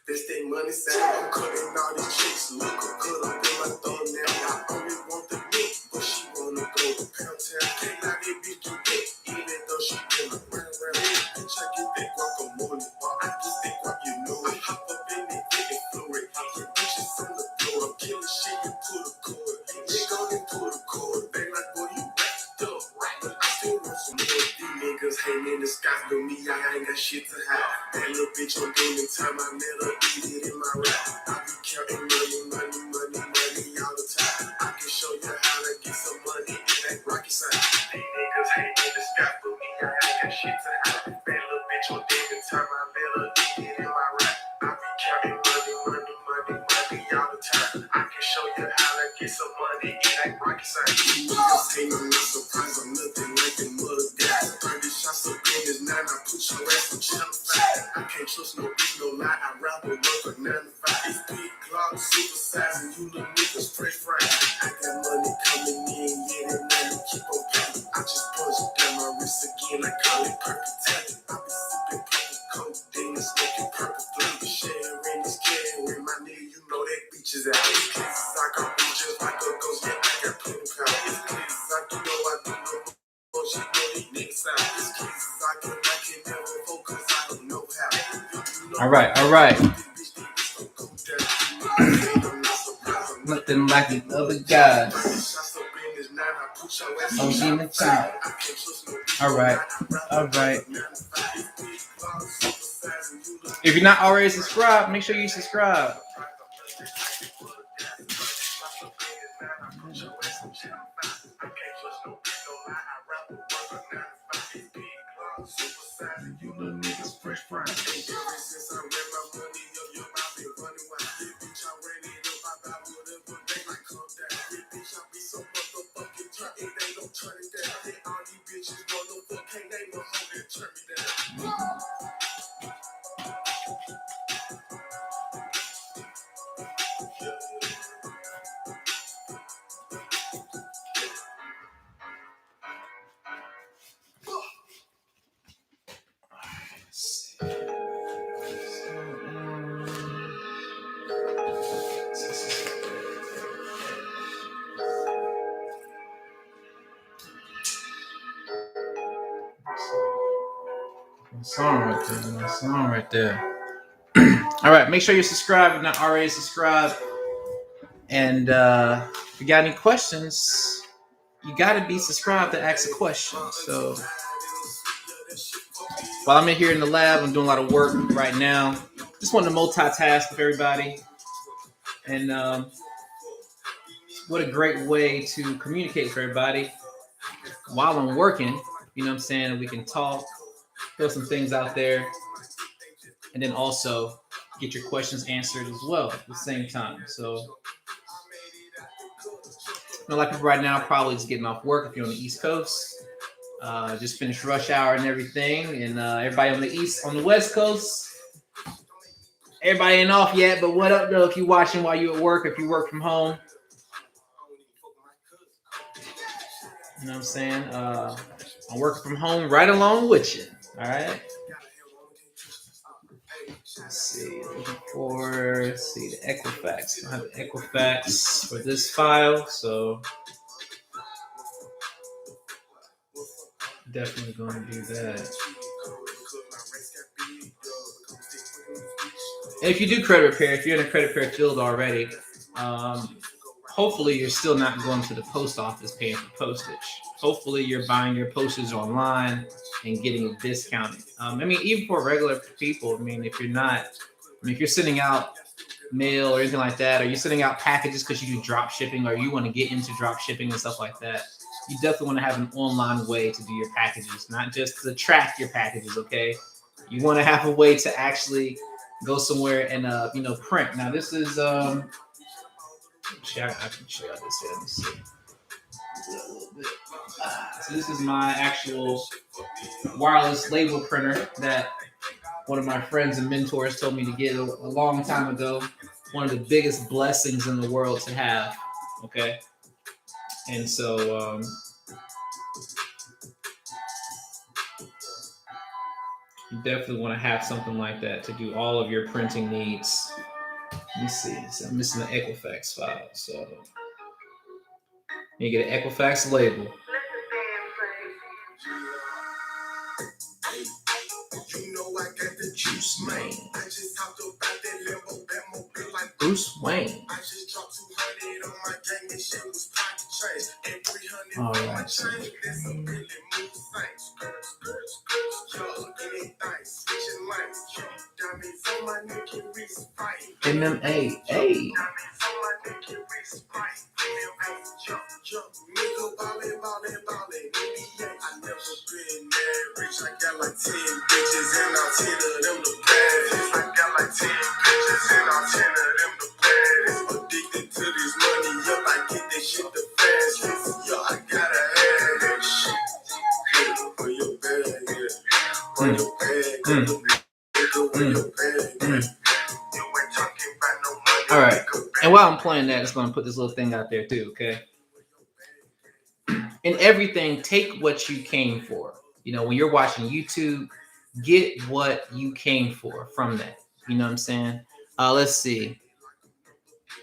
This that money sound, I'm cutting all these chicks. Look, I'm good, I'm in my thumb now. I only want the dick, but she wanna go to Pound Town. Can't lie, that bitch do dick, even though she been around. Bitch, I get that guacamole. I get that guac, you know it. Hop up in it, get it fluid. Get bitches on the floor. I'm killing shit, you pull the cord. They go and pull the cord. They like, boy, you wrapped up. But I still want some more. These niggas hang in the sky, but me, I ain't got shit to hide. That little bitch on gaming time, I met her. In my rap, I be counting money all the time. I can show you how to get some money. It ain't rocket science. These niggas hate in the sky, but me, I ain't got shit to hide. That little bitch on every time I met her. In my rap, I be counting money all the time. I can show you how to get some money. It ain't rocket science. These niggas hate, I'm not surprised. I'm nothing like them mother guys. 30 shots up in this 9, I put your ass on channel 5. I can't trust no bitch, no lie. I rap with work for 9 to 5. It's big clock, super size, and you little niggas fresh fries. I got money coming in, yeah, that money keep on paying. I just punched down my wrist again, I call it perfect timing. I be sipping purple codeine and smoking purple flame. Sharing this carrying my nigga, you know that bitch is out. It's places I got bitch just like a ghost, yeah, I got plenty power. It's places I do know I do no more, she know these niggas out. It's places I can never focus, I don't know how. All right. Nothing like the other guys. Oh, she in the town. All right. If you're not already subscribed, make sure you subscribe. My song right there. All right, make sure you're subscribed if you're not already subscribed. And if you got any questions, you got to be subscribed to ask a question. So while I'm in here in the lab, I'm doing a lot of work right now. Just wanted to multitask with everybody. And what a great way to communicate for everybody while I'm working. You know what I'm saying? We can talk, throw some things out there, and then also get your questions answered as well at the same time. So, a lot of people right now probably just getting off work if you're on the East Coast. Just finished rush hour and everything. And everybody on the West Coast, everybody ain't off yet, but what up though if you're watching while you're at work, if you work from home. You know what I'm saying? I'm working from home right along with you. All right. Let's see. Looking for the Equifax. I have the Equifax for this file, so definitely going to do that. And if you do credit repair, if you're in a credit repair field already, hopefully you're still not going to the post office paying for postage. Hopefully you're buying your postage online and getting it discounted. Even for regular people, if you're sending out mail or anything like that, or you're sending out packages because you do drop shipping or you want to get into drop shipping and stuff like that, you definitely want to have an online way to do your packages, not just to track your packages, okay? You want to have a way to actually go somewhere and print. Now this is I can show you this here. Let me see. So this is my actual wireless label printer that one of my friends and mentors told me to get a long time ago. One of the biggest blessings in the world to have. Okay, and so you definitely want to have something like that to do all of your printing needs. Let me see. So I'm missing the Equifax file. So you get an Equifax label. You know I got the juice, man. I just talked about that Lambo, that mobile like Bruce Wayne. I just dropped 200 on my gang and shit was pocket change. And 300 All on my right, so chain. That's a really move thing. Yo, anything, switching lanes. Yo, diamonds on my neck and wrist, fight. NMA, hey. Diamonds on my neck and wrist, fight. Yo, nigga ballin', ballin', ballin'. NBA, I never been that rich. I got like 10 bitches and all 10 of them the baddest. I got like 10 bitches and all 10 of them the baddest. Addicted to this money, yup, I get that shit the fastest. Yo, I gotta have that shit. Yeah, for your bag, yeah. For your bag, yeah. For your bag, yeah. You ain't talking about no money. All right. And while I'm playing that, it's going to put this little thing out there too, okay? In everything, take what you came for. You know, when you're watching YouTube, get what you came for from that. You know what I'm saying? Let's see.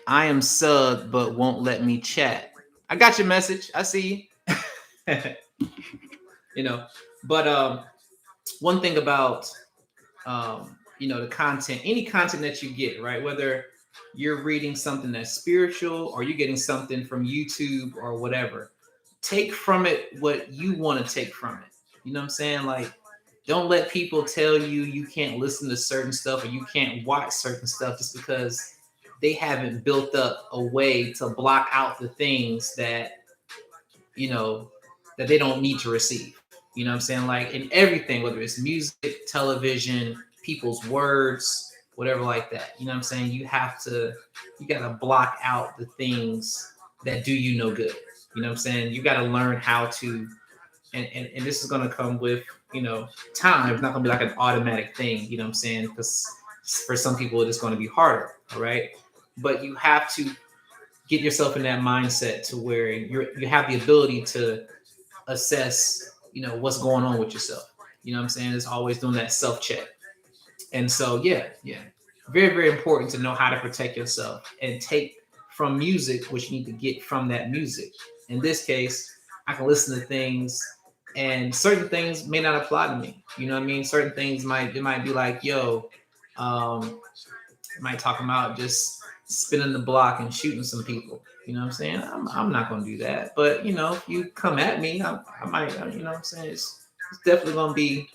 I am subbed, but won't let me chat. I got your message. I see you. You know, but one thing about you know, the content, any content that you get, right? Whether you're reading something that's spiritual or you're getting something from YouTube or whatever, take from it what you want to take from it. You know what I'm saying? Like, don't let people tell you you can't listen to certain stuff or you can't watch certain stuff just because they haven't built up a way to block out the things that, you know, that they don't need to receive. You know what I'm saying? Like in everything, whether it's music, television, people's words, whatever like that. You know what I'm saying? You gotta block out the things that do you no good. You know what I'm saying? You gotta learn how to, and this is gonna come with, you know, time. It's not gonna be like an automatic thing, you know what I'm saying? Because for some people it is gonna be harder, all right? But you have to get yourself in that mindset to where you have the ability to assess, you know, what's going on with yourself. You know what I'm saying? It's always doing that self check. And so, yeah, very, very important to know how to protect yourself and take from music what you need to get from that music. In this case, I can listen to things and certain things may not apply to me. You know what I mean? Certain things might be like, yo, might talk about just spinning the block and shooting some people. You know what I'm saying? I'm not going to do that. But, you know, if you come at me, I might, you know what I'm saying? It's definitely going to be,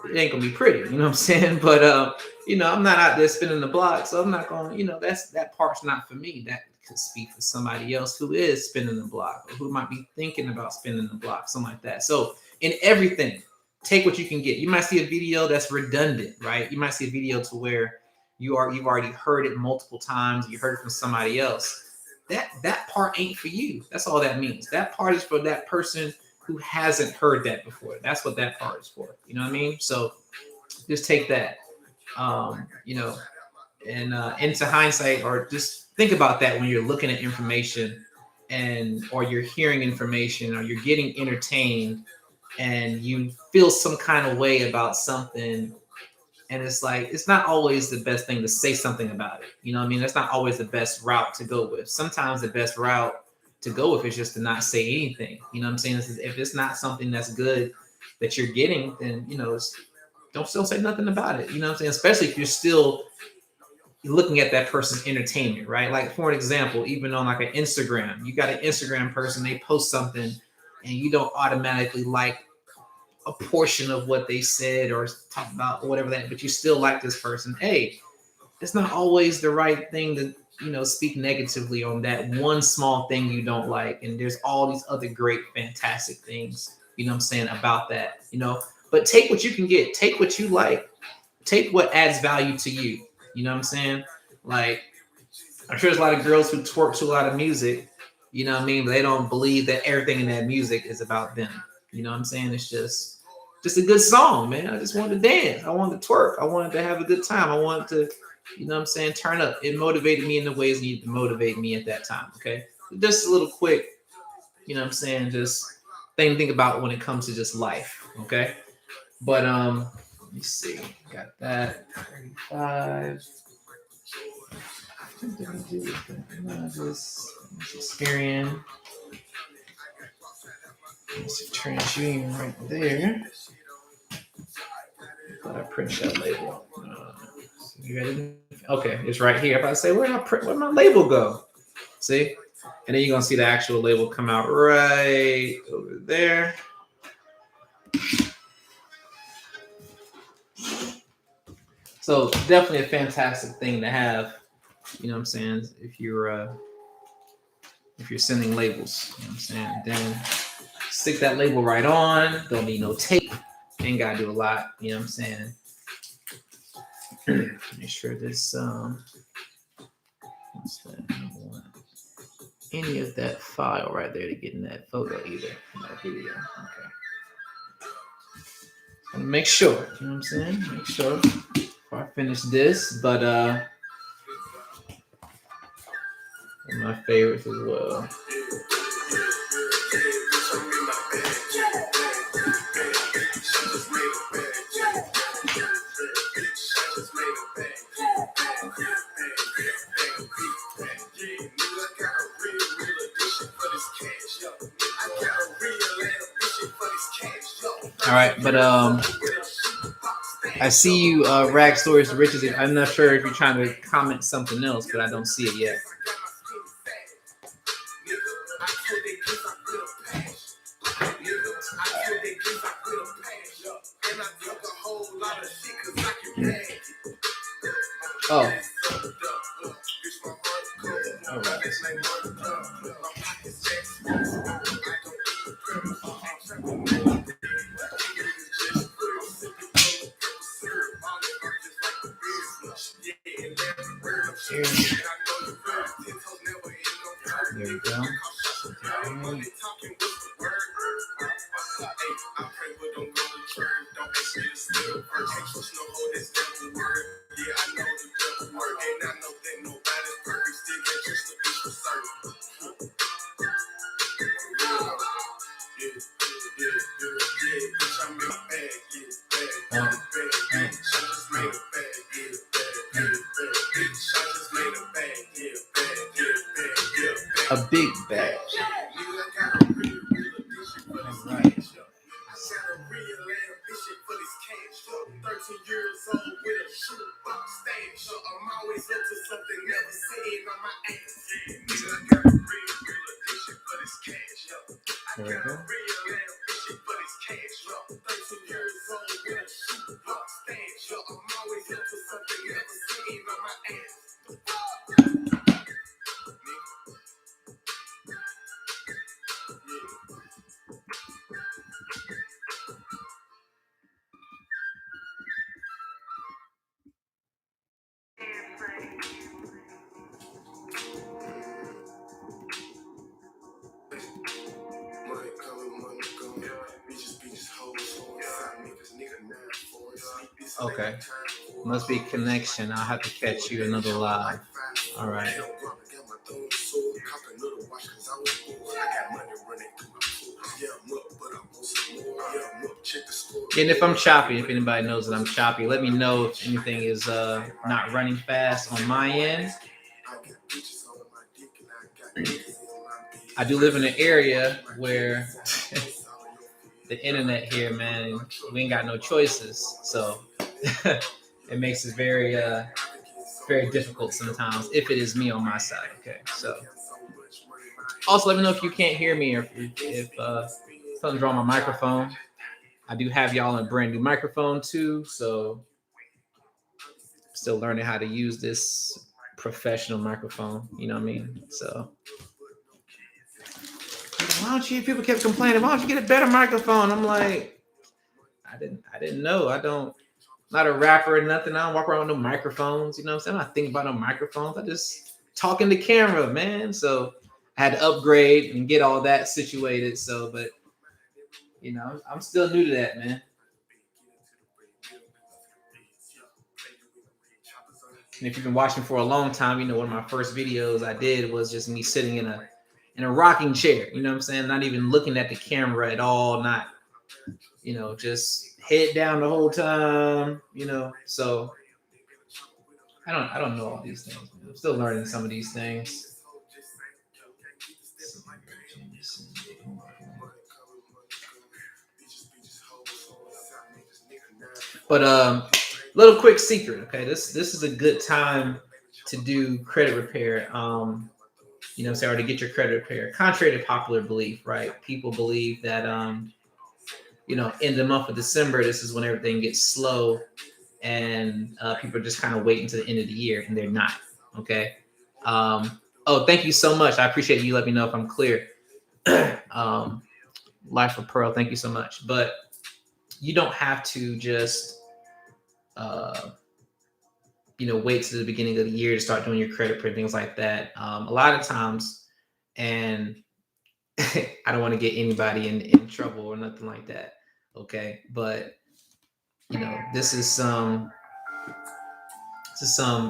it ain't going to be pretty. You know what I'm saying? But, you know, I'm not out there spinning the block. So I'm not going to, you know, that part's not for me. That could speak for somebody else who is spinning the block or who might be thinking about spinning the block, something like that. So in everything, take what you can get. You might see a video that's redundant, right? You might see a video to where you've already heard it multiple times. You heard it from somebody else. That part ain't for you. That's all that means. That part is for that person who hasn't heard that before. That's what that part is for. You know what I mean? So just take that, you know, and into hindsight, or just think about that when you're looking at information and or you're hearing information or you're getting entertained and you feel some kind of way about something, and it's like it's not always the best thing to say something about it. You know what I mean? That's not always the best route to go with. Sometimes the best route to go with is just to not say anything. You know what I'm saying? If it's not something that's good that you're getting, then, you know, don't still say nothing about it. You know what I'm saying? Especially if you're still looking at that person's entertainment, right? Like for an example, even on like an Instagram, you got an Instagram person, they post something and you don't automatically like a portion of what they said or talk about or whatever that, but you still like this person. Hey, it's not always the right thing to, you know, speak negatively on that one small thing you don't like. And there's all these other great, fantastic things, you know what I'm saying, about that, you know. But take what you can get, take what you like, take what adds value to you. You know what I'm saying? Like, I'm sure there's a lot of girls who twerk to a lot of music, You know what I mean? They don't believe that everything in that music is about them. You know what I'm saying? It's just a good song, man. I just wanted to dance. I wanted to twerk. I wanted to have a good time. I wanted to, you know what I'm saying, turn up. It motivated me in the ways it needed to motivate me at that time. Okay. Just a little quick, you know what I'm saying, just think about when it comes to just life. Okay. But let me see. Got that. 35. What did I do with that? No, just Experian. It's a TransUnion right there. Thought I print that label. You ready? Okay, it's right here. I'm about to say, where'd my label go? See? And then you're gonna see the actual label come out right over there. So definitely a fantastic thing to have. You know what I'm saying? If you're sending labels, you know what I'm saying? Then stick that label right on. Don't need no tape. Ain't gotta do a lot. You know what I'm saying? Make sure this what's that? I don't want any of that file right there to get in that photo either. No video. Okay. Make sure. You know what I'm saying? Make sure before I finish this. But one of my favorites as well. All right, but I see you, Rag Stories to Riches. I'm not sure if you're trying to comment something else, but I don't see it yet. Oh. All right. There you go. A big bag. All right. There we go. Okay. Must be connection. I'll have to catch you another live. All right. And if I'm choppy, if anybody knows that I'm choppy, let me know if anything is not running fast on my end. I do live in an area where the internet here, man, we ain't got no choices. So it makes it very very difficult sometimes if it is me on my side. Okay, so also let me know if you can't hear me or if something's wrong with my microphone. I do have y'all a brand new microphone too, so I'm still learning how to use this professional microphone. You know what I mean? So why don't you? People kept complaining. Why don't you get a better microphone? I'm like, I didn't know. I don't. Not a rapper or nothing. I don't walk around with no microphones. You know what I'm saying? I'm not thinking about no microphones. I just talking to camera, man. So had to upgrade and get all that situated. So, but I'm still new to that, man. And if you've been watching for a long time, one of my first videos I did was just me sitting in a rocking chair. You know what I'm saying? Not even looking at the camera at all. Not just head down the whole time. So I don't know all these things. Man. I'm still learning some of these things. But little quick secret, okay? This is a good time to do credit repair. Or to get your credit repair. Contrary to popular belief, right? People believe that in the month of December, this is when everything gets slow, and people are just kind of waiting to the end of the year, and they're not. Okay. Oh, thank you so much. I appreciate you. Let me know if I'm clear. Life of Pearl, thank you so much. But you don't have to just wait to the beginning of the year to start doing your credit print, things like that. A lot of times, and I don't want to get anybody in trouble or nothing like that. Okay. But this is some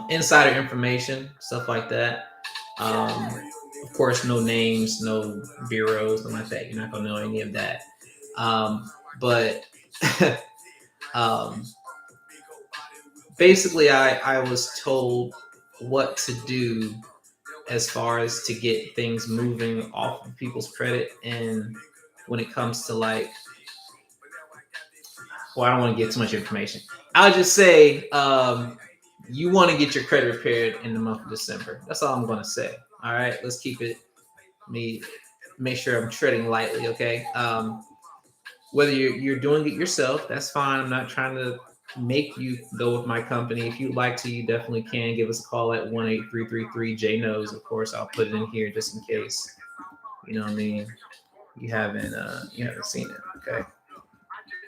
insider information, stuff like that. Of course, no names, no bureaus, nothing like that. You're not gonna know any of that. But basically, I was told what to do as far as to get things moving off of people's credit, and when it comes to I don't want to get too much information. I'll just say you want to get your credit repaired in the month of December. That's all I'm going to say. All right, let's keep it. Make sure I'm treading lightly. Okay. Whether you're doing it yourself, that's fine. I'm not trying to make you go with my company. If you'd like to, you definitely can give us a call at 1-8333-J-NOS. Of course, I'll put it in here just in case. You know what I mean? You haven't seen it. Okay.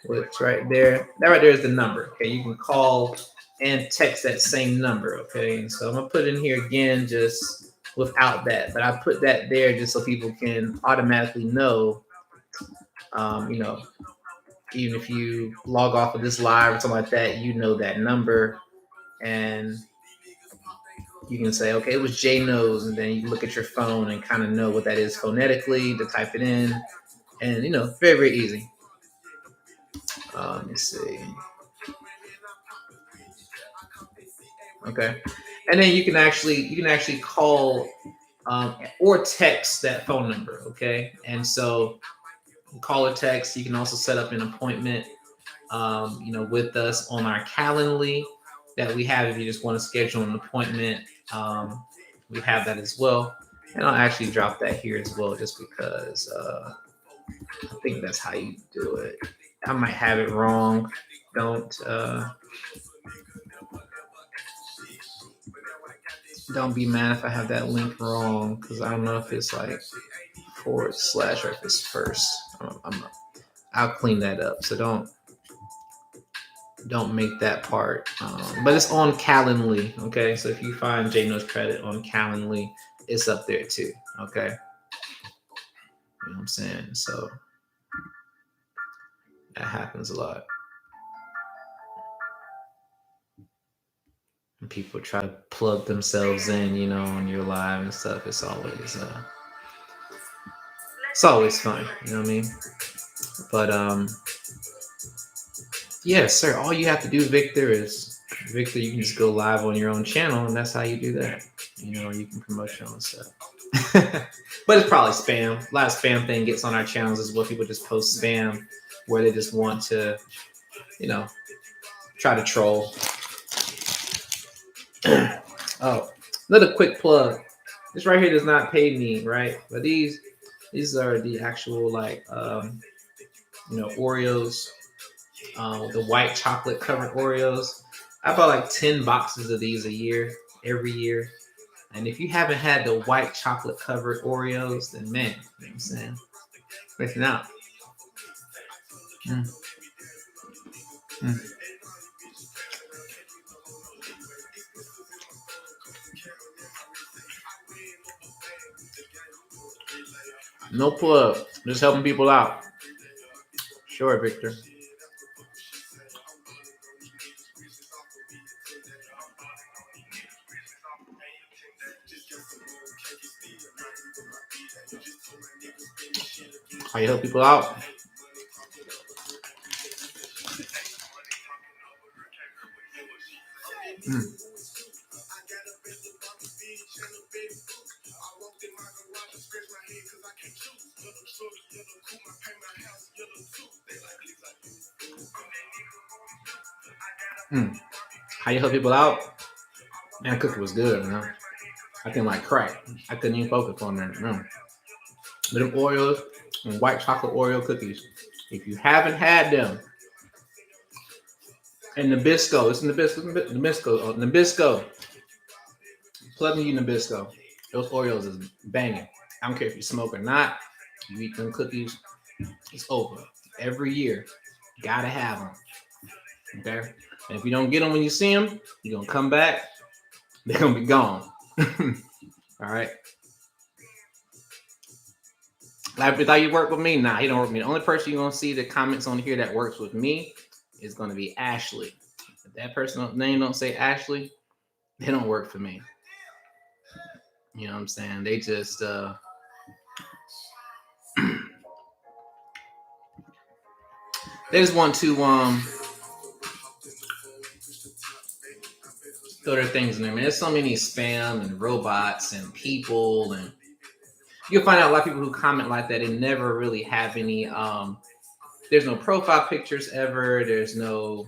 Which right there, that right there is the number. Okay, you can call and text that same number. Okay, and so I'm gonna put it in here again, just without that, but I put that there just so people can automatically know. Even if you log off of this live or something like that, that number, and you can say, okay, it was J Nose, and then you look at your phone and kind of know what that is phonetically to type it in, and very, very easy. Let me see. Okay, and then you can actually call or text that phone number. Okay, and so call or text. You can also set up an appointment, with us on our Calendly that we have. If you just want to schedule an appointment, we have that as well. And I'll actually drop that here as well, just because I think that's how you do it. I might have it wrong. Don't be mad if I have that link wrong, because I don't know if it's like / or if it's first. I'll clean that up. So don't make that part. But it's on Calendly. Okay, so if you find J Nose Credit on Calendly, it's up there too. Okay, you know what I'm saying. So that happens a lot. When people try to plug themselves in, on your live and stuff. It's always fun. You know what I mean? But yeah, sir. All you have to do, Victor, you can just go live on your own channel, and that's how you do that. You can promote your own stuff. But it's probably spam. A lot of spam thing gets on our channels as well. People just post spam where they just want to, try to troll. Oh, another quick plug. This right here does not pay me, right? But these are the actual Oreos, the white chocolate covered Oreos. I buy like 10 boxes of these a year, every year. And if you haven't had the white chocolate covered Oreos, then man, you know what I'm saying? Listen out. Mm. Mm. No plug. Just helping people out. Sure, Victor. How you help people out? Mm. Mm. How you help people out? Man, cookie was good, man. I think like crack. I couldn't even focus on that. No. But them Oreos and white chocolate Oreo cookies. If you haven't had them, and Nabisco, it's Nabisco. Plug me Nabisco. Those Oreos is banging. I don't care if you smoke or not. You eat them cookies, it's over. Every year, gotta have them. Okay? And if you don't get them when you see them, you're gonna come back, they're gonna be gone. All right. Like, if thought you work with me, nah, he don't work with me. The only person you're gonna see the comments on here that works with me is gonna be Ashley. If that person name don't say Ashley, they don't work for me. You know what I'm saying? They just they just want to throw their things in there. Man, there's so many spam and robots and people, and you'll find out a lot of people who comment like that and never really have any there's no profile pictures ever. There's no,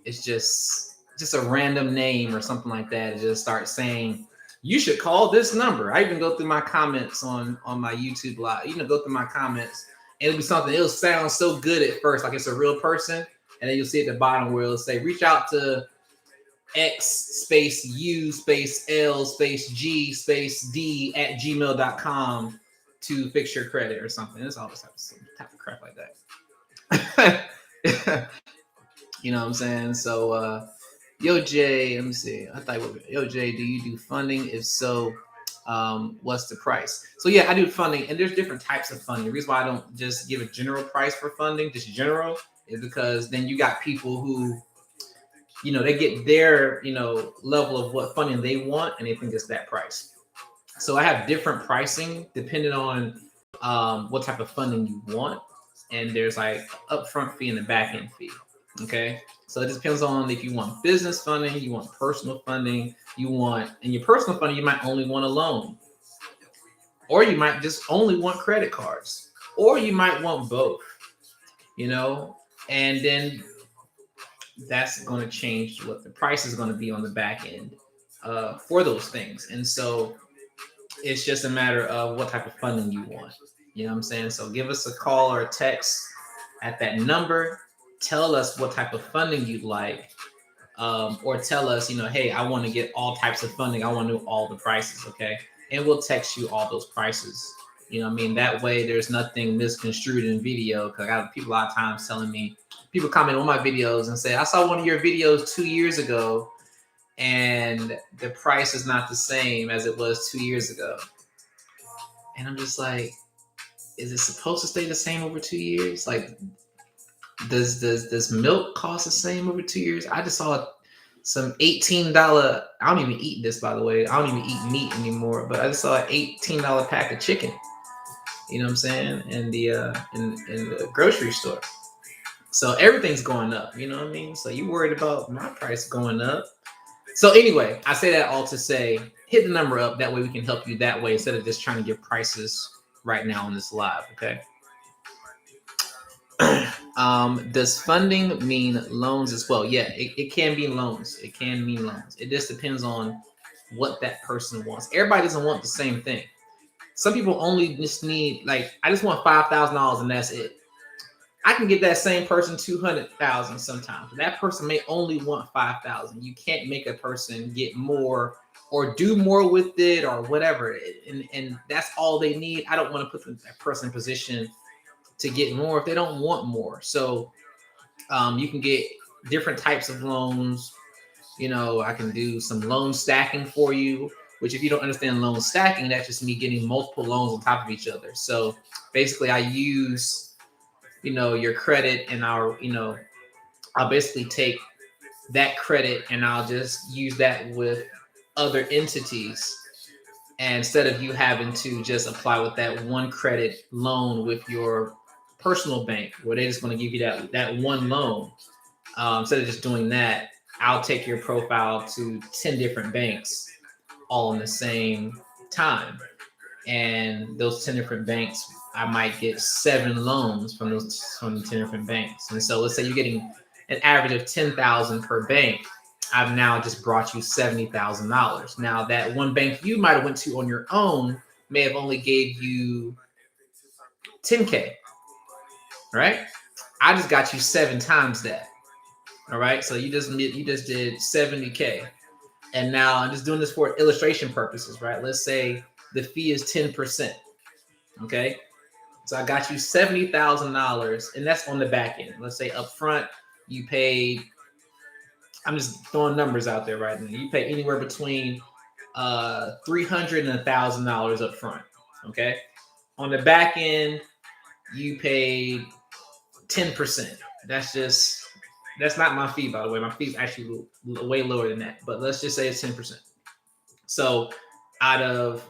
it's just a random name or something like that. It just starts saying, you should call this number. I even go through my comments on my YouTube live. You know, go through my comments and it'll be something, it'll sound so good at first, like it's a real person. And then you'll see at the bottom where it'll say, reach out to X space U space L space G space D at gmail.com to fix your credit or something. It's always some type of crap like that. You know what I'm saying? So, Yo Jay, let me see. I thought, Yo Jay, do you do funding? If so, what's the price? So yeah, I do funding, and there's different types of funding. The reason why I don't just give a general price for funding, just general, is because then you got people who, you know, they get their, you know, level of what funding they want, and they think it's that price. So I have different pricing depending on what type of funding you want, and there's like upfront fee and the back end fee. Okay, so it depends on if you want business funding, you want personal funding, you want, in your personal funding, you might only want a loan, or you might just only want credit cards, or you might want both, you know, and then that's going to change what the price is going to be on the back end for those things. And so it's just a matter of what type of funding you want. You know what I'm saying? So give us a call or a text at that number. Tell us what type of funding you'd like, or tell us, you know, hey, I want to get all types of funding. I want to know all the prices, okay? And we'll text you all those prices. You know what I mean? That way there's nothing misconstrued in video, because I got people a lot of times telling me, people comment on my videos and say, I saw one of your videos 2 years ago and the price is not the same as it was 2 years ago. And I'm just like, is it supposed to stay the same over 2 years? Like, does milk cost the same over 2 years? I just saw some $18. I don't even eat this, by the way. I don't even eat meat anymore, but I just saw an $18 pack of chicken. You know what I'm saying? In the in the grocery store. So everything's going up. You know what I mean? So you worried about my price going up? So anyway, I say that all to say, hit the number up. That way we can help you that way instead of just trying to give prices right now on this live. Okay. Does funding mean loans as well? Yeah, it can be loans. It can mean loans. It just depends on what that person wants. Everybody doesn't want the same thing. Some people only just need, like, I just want $5,000 and that's it. I can get that same person 200,000 sometimes. That person may only want 5,000. You can't make a person get more or do more with it or whatever. And that's all they need. I don't want to put that person in position to get more if they don't want more. So you can get different types of loans. You know, I can do some loan stacking for you. which if you don't understand loan stacking, that's just me getting multiple loans on top of each other. So basically I use, your credit and I'll basically take that credit and I'll just use that with other entities. And instead of you having to just apply with that one credit loan with your personal bank, where they're just going to give you that one loan, instead of just doing that, I'll take your profile to 10 different banks all in the same time. And those 10 different banks, I might get 7 loans from the 10 different banks. And so let's say you're getting an average of 10,000 per bank. I've now just brought you $70,000. Now that one bank you might have went to on your own may have only gave you 10K, right? I just got you 7 times that. All right. So you just did 70K. And now I'm just doing this for illustration purposes, right? Let's say the fee is 10%. Okay. So I got you $70,000, and that's on the back end. Let's say up front, you paid, I'm just throwing numbers out there right now. You pay anywhere between $300 and $1,000 up front. Okay. On the back end, you paid 10%. That's not my fee, by the way. My fee is actually way lower than that. But let's just say it's 10%. So out of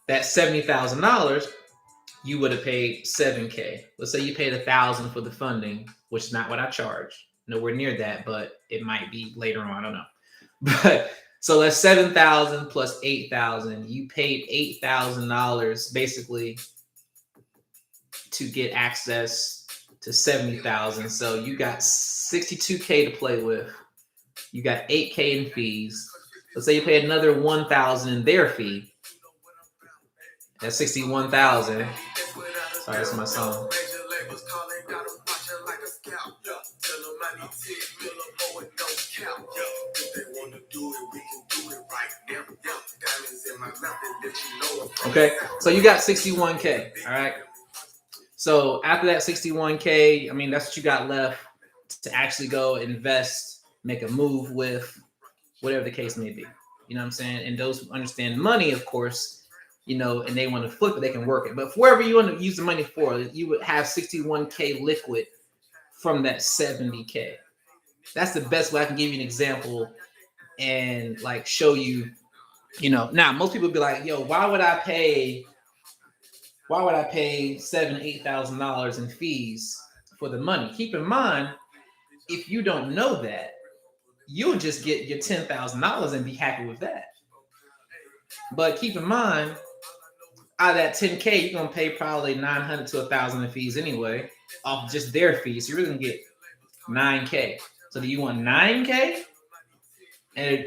that $70,000, you would have paid 7K. Let's say you paid $1,000 for the funding, which is not what I charge. Nowhere near that, but it might be later on. I don't know. But so that's 7,000 plus 8,000. You paid $8,000 basically to get access to 70,000. So you got 62K to play with. You got 8K in fees. Let's say you pay another 1,000 in their fee. That's 61,000. Sorry, that's my song. Okay, so you got 61K. All right. So after that 61K, I mean, that's what you got left to actually go invest, make a move with, whatever the case may be. You know what I'm saying? And those who understand money, of course, and they want to flip it, they can work it. But for wherever you want to use the money for, you would have 61K liquid from that 70K. That's the best way I can give you an example and like show you, now most people be like, yo, why would I pay $7,000-$8,000 in fees for the money? Keep in mind, if you don't know that, you'll just get your $10,000 and be happy with that. But keep in mind, out of that 10K, you're gonna pay probably $900 to $1,000 in fees anyway, off just their fees. So you're really gonna get 9K. So do you want 9K, and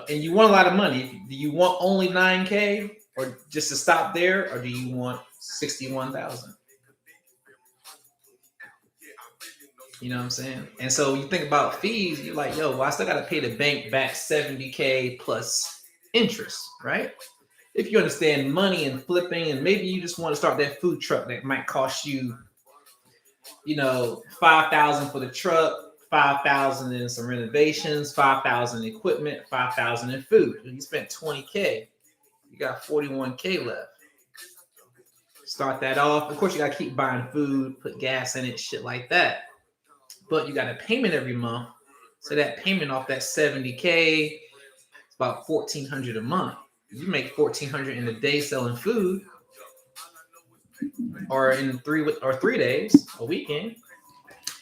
you want a lot of money? Do you want only 9K, or just to stop there, or do you want 61,000? You know what I'm saying? And so you think about fees, you're like, yo, well, I still got to pay the bank back 70K plus interest, right? If you understand money and flipping, and maybe you just want to start that food truck that might cost you, $5,000 for the truck, $5,000 in some renovations, $5,000 in equipment, $5,000 in food. You spent $20K. You got $41K left. Start that off. Of course, you got to keep buying food, put gas in it, shit like that. But you got a payment every month. So that payment off that 70K is about $1,400 a month. You make $1,400 in a day selling food, or in 3 days, a weekend.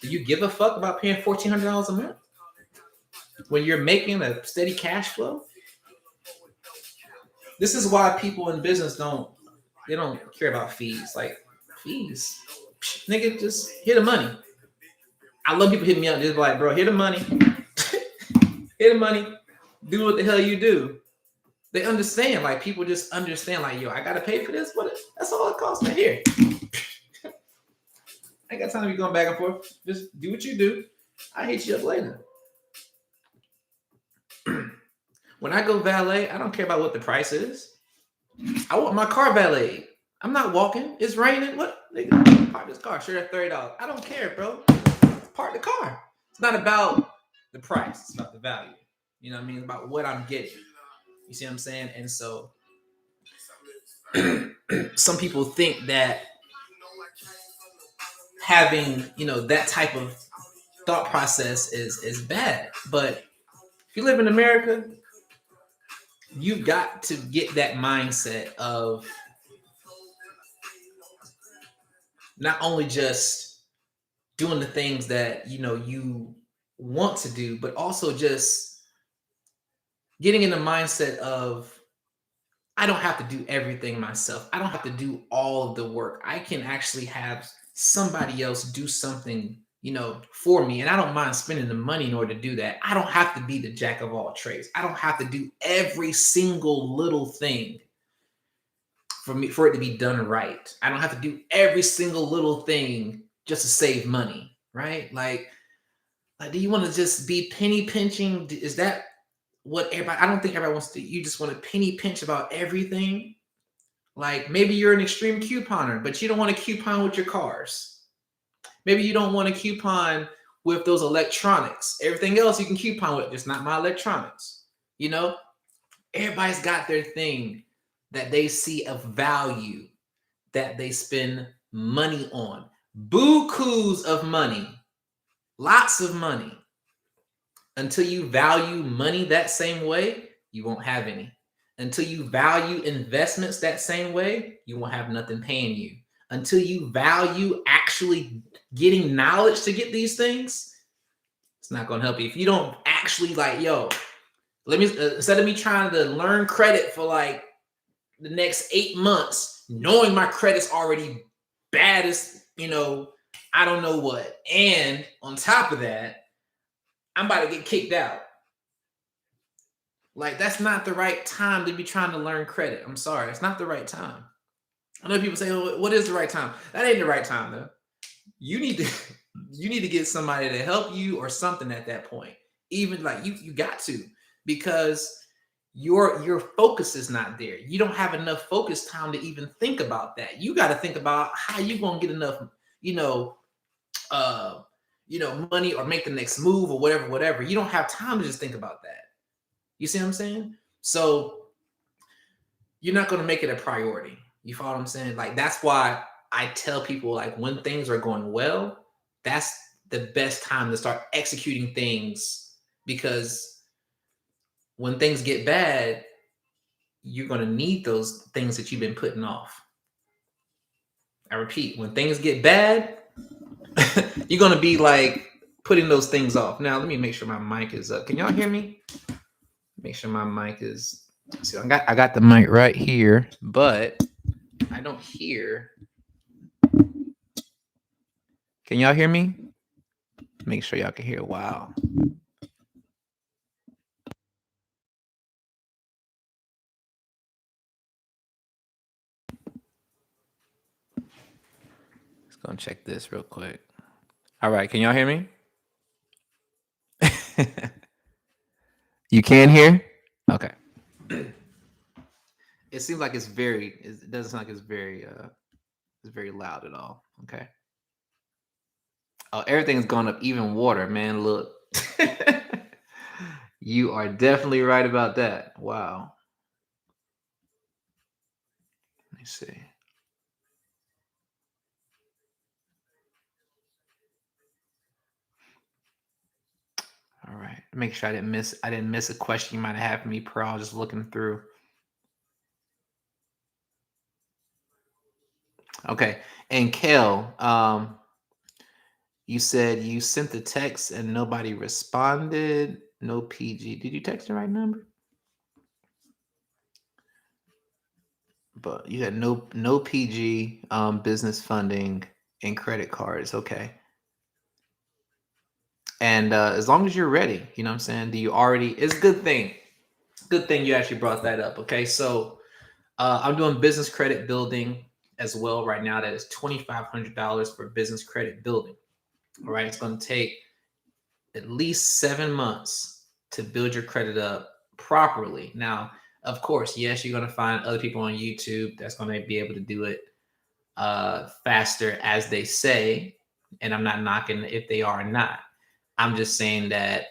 Do you give a fuck about paying $1,400 a month when you're making a steady cash flow? This is why people in business don't care about fees. Like, fees, nigga, just hit the money. I love people hitting me up. Just like, bro, hit the money. Hit the money. Do what the hell you do. They understand. Like, people just understand. Like, yo, I gotta pay for this. What? That's all it costs right here. I ain't got time to be going back and forth. Just do what you do. I hit you up later. When I go valet, I don't care about what the price is. I want my car valet. I'm not walking. It's raining. What? Nigga, park this car. Sure, that's $30. I don't care, bro. Park the car. It's not about the price. It's about the value. You know what I mean? About what I'm getting. You see what I'm saying? And so some people think that having, that type of thought process is bad. But if you live in America, you've got to get that mindset of not only just doing the things that you want to do, but also just getting in the mindset of I don't have to do everything myself. I don't have to do all of the work. I can actually have somebody else do something, for me. And I don't mind spending the money in order to do that. I don't have to be the jack of all trades. I don't have to do every single little thing for it to be done right. I don't have to do every single little thing just to save money, right? Like do you want to just be penny pinching? Is that what everybody? I don't think everybody wants to. You just want to penny pinch about everything. Like maybe you're an extreme couponer, but you don't want to coupon with your cars. Maybe you don't want to coupon with those electronics. Everything else you can coupon with, just not my electronics. Everybody's got their thing that they see of value that they spend money on. Bukus of money. Lots of money. Until you value money that same way, you won't have any. Until you value investments that same way, you won't have nothing paying you. Until you value actually getting knowledge to get these things, it's not going to help you. If you don't actually let me instead of me trying to learn credit for like the next 8 months, knowing my credit's already bad as, I don't know what. And on top of that, I'm about to get kicked out. Like, that's not the right time to be trying to learn credit. I'm sorry. It's not the right time. I know people say, well, what is the right time? That ain't the right time, though. You need to get somebody to help you or something at that point. Even like you got to, because your focus is not there. You don't have enough focus time to even think about that. You got to think about how you gonna get enough, money or make the next move or whatever. You don't have time to just think about that. You see what I'm saying? So you're not going to make it a priority. You follow what I'm saying? Like, that's why I tell people, like, when things are going well, that's the best time to start executing things, because when things get bad, you're going to need those things that you've been putting off. I repeat, when things get bad, you're going to be like putting those things off. Now, let me make sure my mic is up. Can y'all hear me? Make sure my mic is. See, I got the mic right here, but I don't hear. Can y'all hear me? Make sure y'all can hear. Wow. Let's go and check this real quick. All right, can y'all hear me? You can hear? Okay. It seems like it doesn't sound like it's very loud at all. Okay. Oh, everything's going up, even water, man. Look. You are definitely right about that. Wow. Let me see. All right. Make sure I didn't miss a question you might have had for me, Pearl. Just looking through. Okay. And Kel, you said you sent the text and nobody responded. No PG. Did you text the right number? But you had no PG, business funding and credit cards. Okay. And as long as you're ready, you know what I'm saying? Do you already? It's a good thing. Good thing you actually brought that up. Okay. So I'm doing business credit building as well right now. That is $2,500 for business credit building. All right. It's going to take at least 7 months to build your credit up properly. Now, of course, yes, you're going to find other people on YouTube that's going to be able to do it faster, as they say. And I'm not knocking if they are or not. I'm just saying that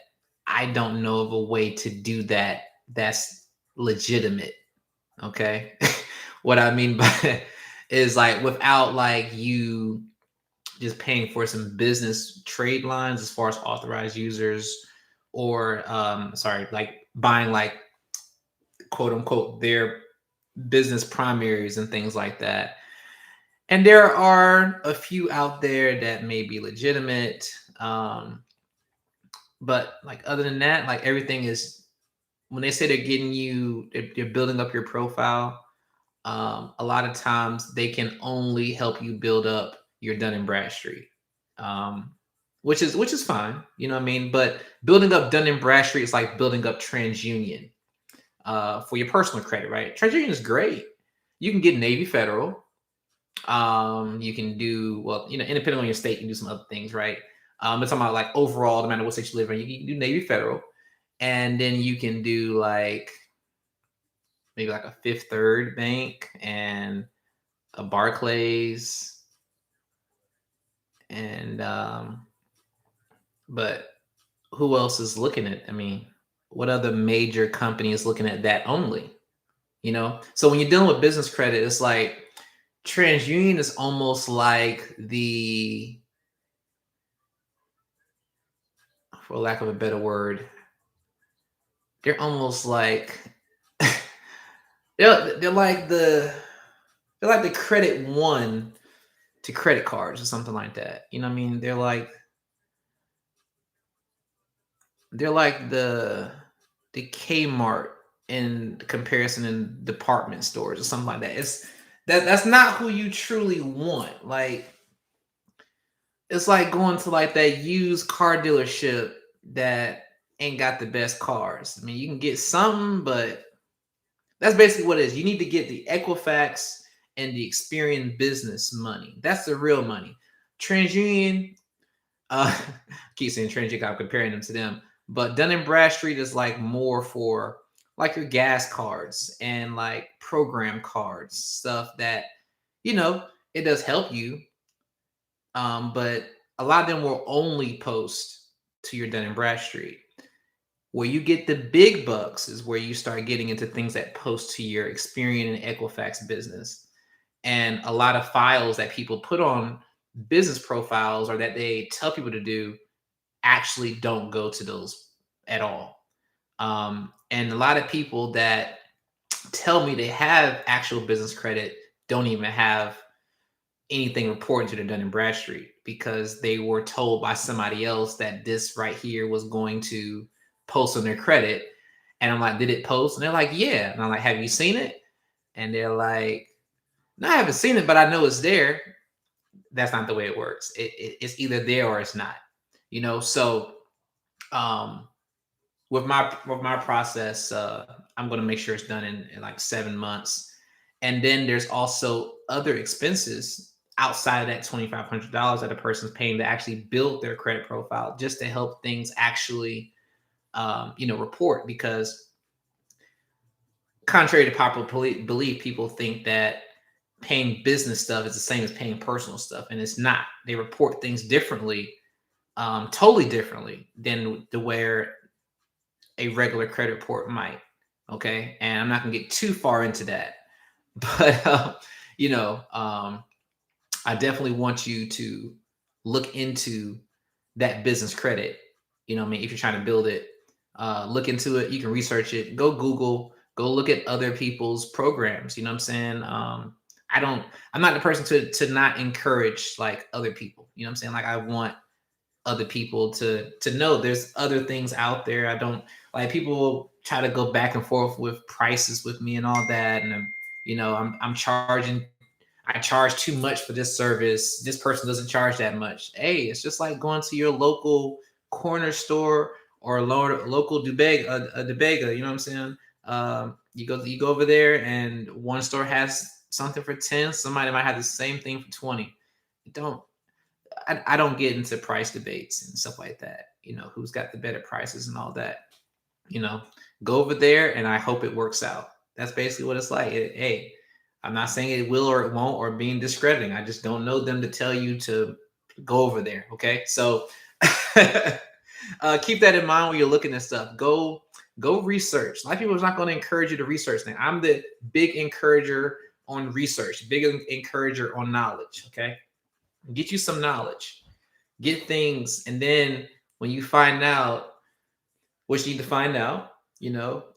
I don't know of a way to do that that's legitimate. Okay. What I mean by is like without like you just paying for some business trade lines as far as authorized users or sorry, like buying like quote unquote their business primaries and things like that. And there are a few out there that may be legitimate. But like other than that, like everything is when they say they're getting you, they're building up your profile. A lot of times they can only help you build up your Dun and Bradstreet, um, which is fine, you know what I mean. But building up Dun and Bradstreet is like building up TransUnion for your personal credit, right? TransUnion is great. You can get Navy Federal. You can do well, you know, independent on your state, you can do some other things, right? But talking about like overall, no matter what state you live in, you can do Navy Federal, and then you can do like maybe like a Fifth Third Bank and a Barclays, and but who else is looking at? I mean, what other major company is looking at that only? You know, so when you're dealing with business credit, it's like TransUnion is almost like the, for lack of a better word, they're almost like they're like the credit one to credit cards or something like that. You know what I mean? They're like the Kmart in comparison in department stores or something like that. That's not who you truly want. Like it's like going to like that used car dealership that ain't got the best cars. I mean, you can get something, but that's basically what it is. You need to get the Equifax and the Experian business money. That's the real money. TransUnion, keep saying TransUnion, I'm comparing them to them. But Dun and Bradstreet is like more for like your gas cards and like program cards, stuff that, you know, it does help you. But a lot of them will only post to your Dun and Bradstreet. Where you get the big bucks is where you start getting into things that post to your Experian and Equifax business. And a lot of files that people put on business profiles or that they tell people to do actually don't go to those at all. And a lot of people that tell me they have actual business credit don't even have anything reported to their Dun and Bradstreet because they were told by somebody else that this right here was going to post on their credit. And I'm like, did it post? And they're like, yeah. And I'm like, have you seen it? And they're like, no, I haven't seen it, but I know it's there. That's not the way it works. It's either there or it's not. You know, so um, with my process, I'm going to make sure it's done in like 7 months. And then there's also other expenses outside of that $2,500 that a person's paying to actually build their credit profile just to help things actually, report. Because contrary to popular belief, people think that paying business stuff is the same as paying personal stuff, and it's not. They report things differently, totally differently than the where a regular credit report might. Okay, and I'm not gonna get too far into that, but you know, I definitely want you to look into that business credit. You know, what I mean, if you're trying to build it, look into it. You can research it. Go Google. Go look at other people's programs. You know what I'm saying? I don't. I'm not the person to not encourage like other people. You know what I'm saying? Like I want other people to know there's other things out there. I don't like people try to go back and forth with prices with me and all that, and I'm charging. I charge too much for this service. This person doesn't charge that much. Hey, it's just like going to your local corner store or local Dubega. You know what I'm saying? You go over there, and one store has something for 10. Somebody might have the same thing for 20. Don't I don't get into price debates and stuff like that. You know, who's got the better prices and all that. You know, go over there, and I hope it works out. That's basically what it's like. Hey, I'm not saying it will or it won't or being discrediting. I just don't know them to tell you to go over there. Okay. So Keep that in mind when you're looking at stuff. Go research. A lot of people is not going to encourage you to research things. I'm the big encourager on research, big encourager on knowledge. Okay, get you some knowledge, get things, and then when you find out what you need to find out,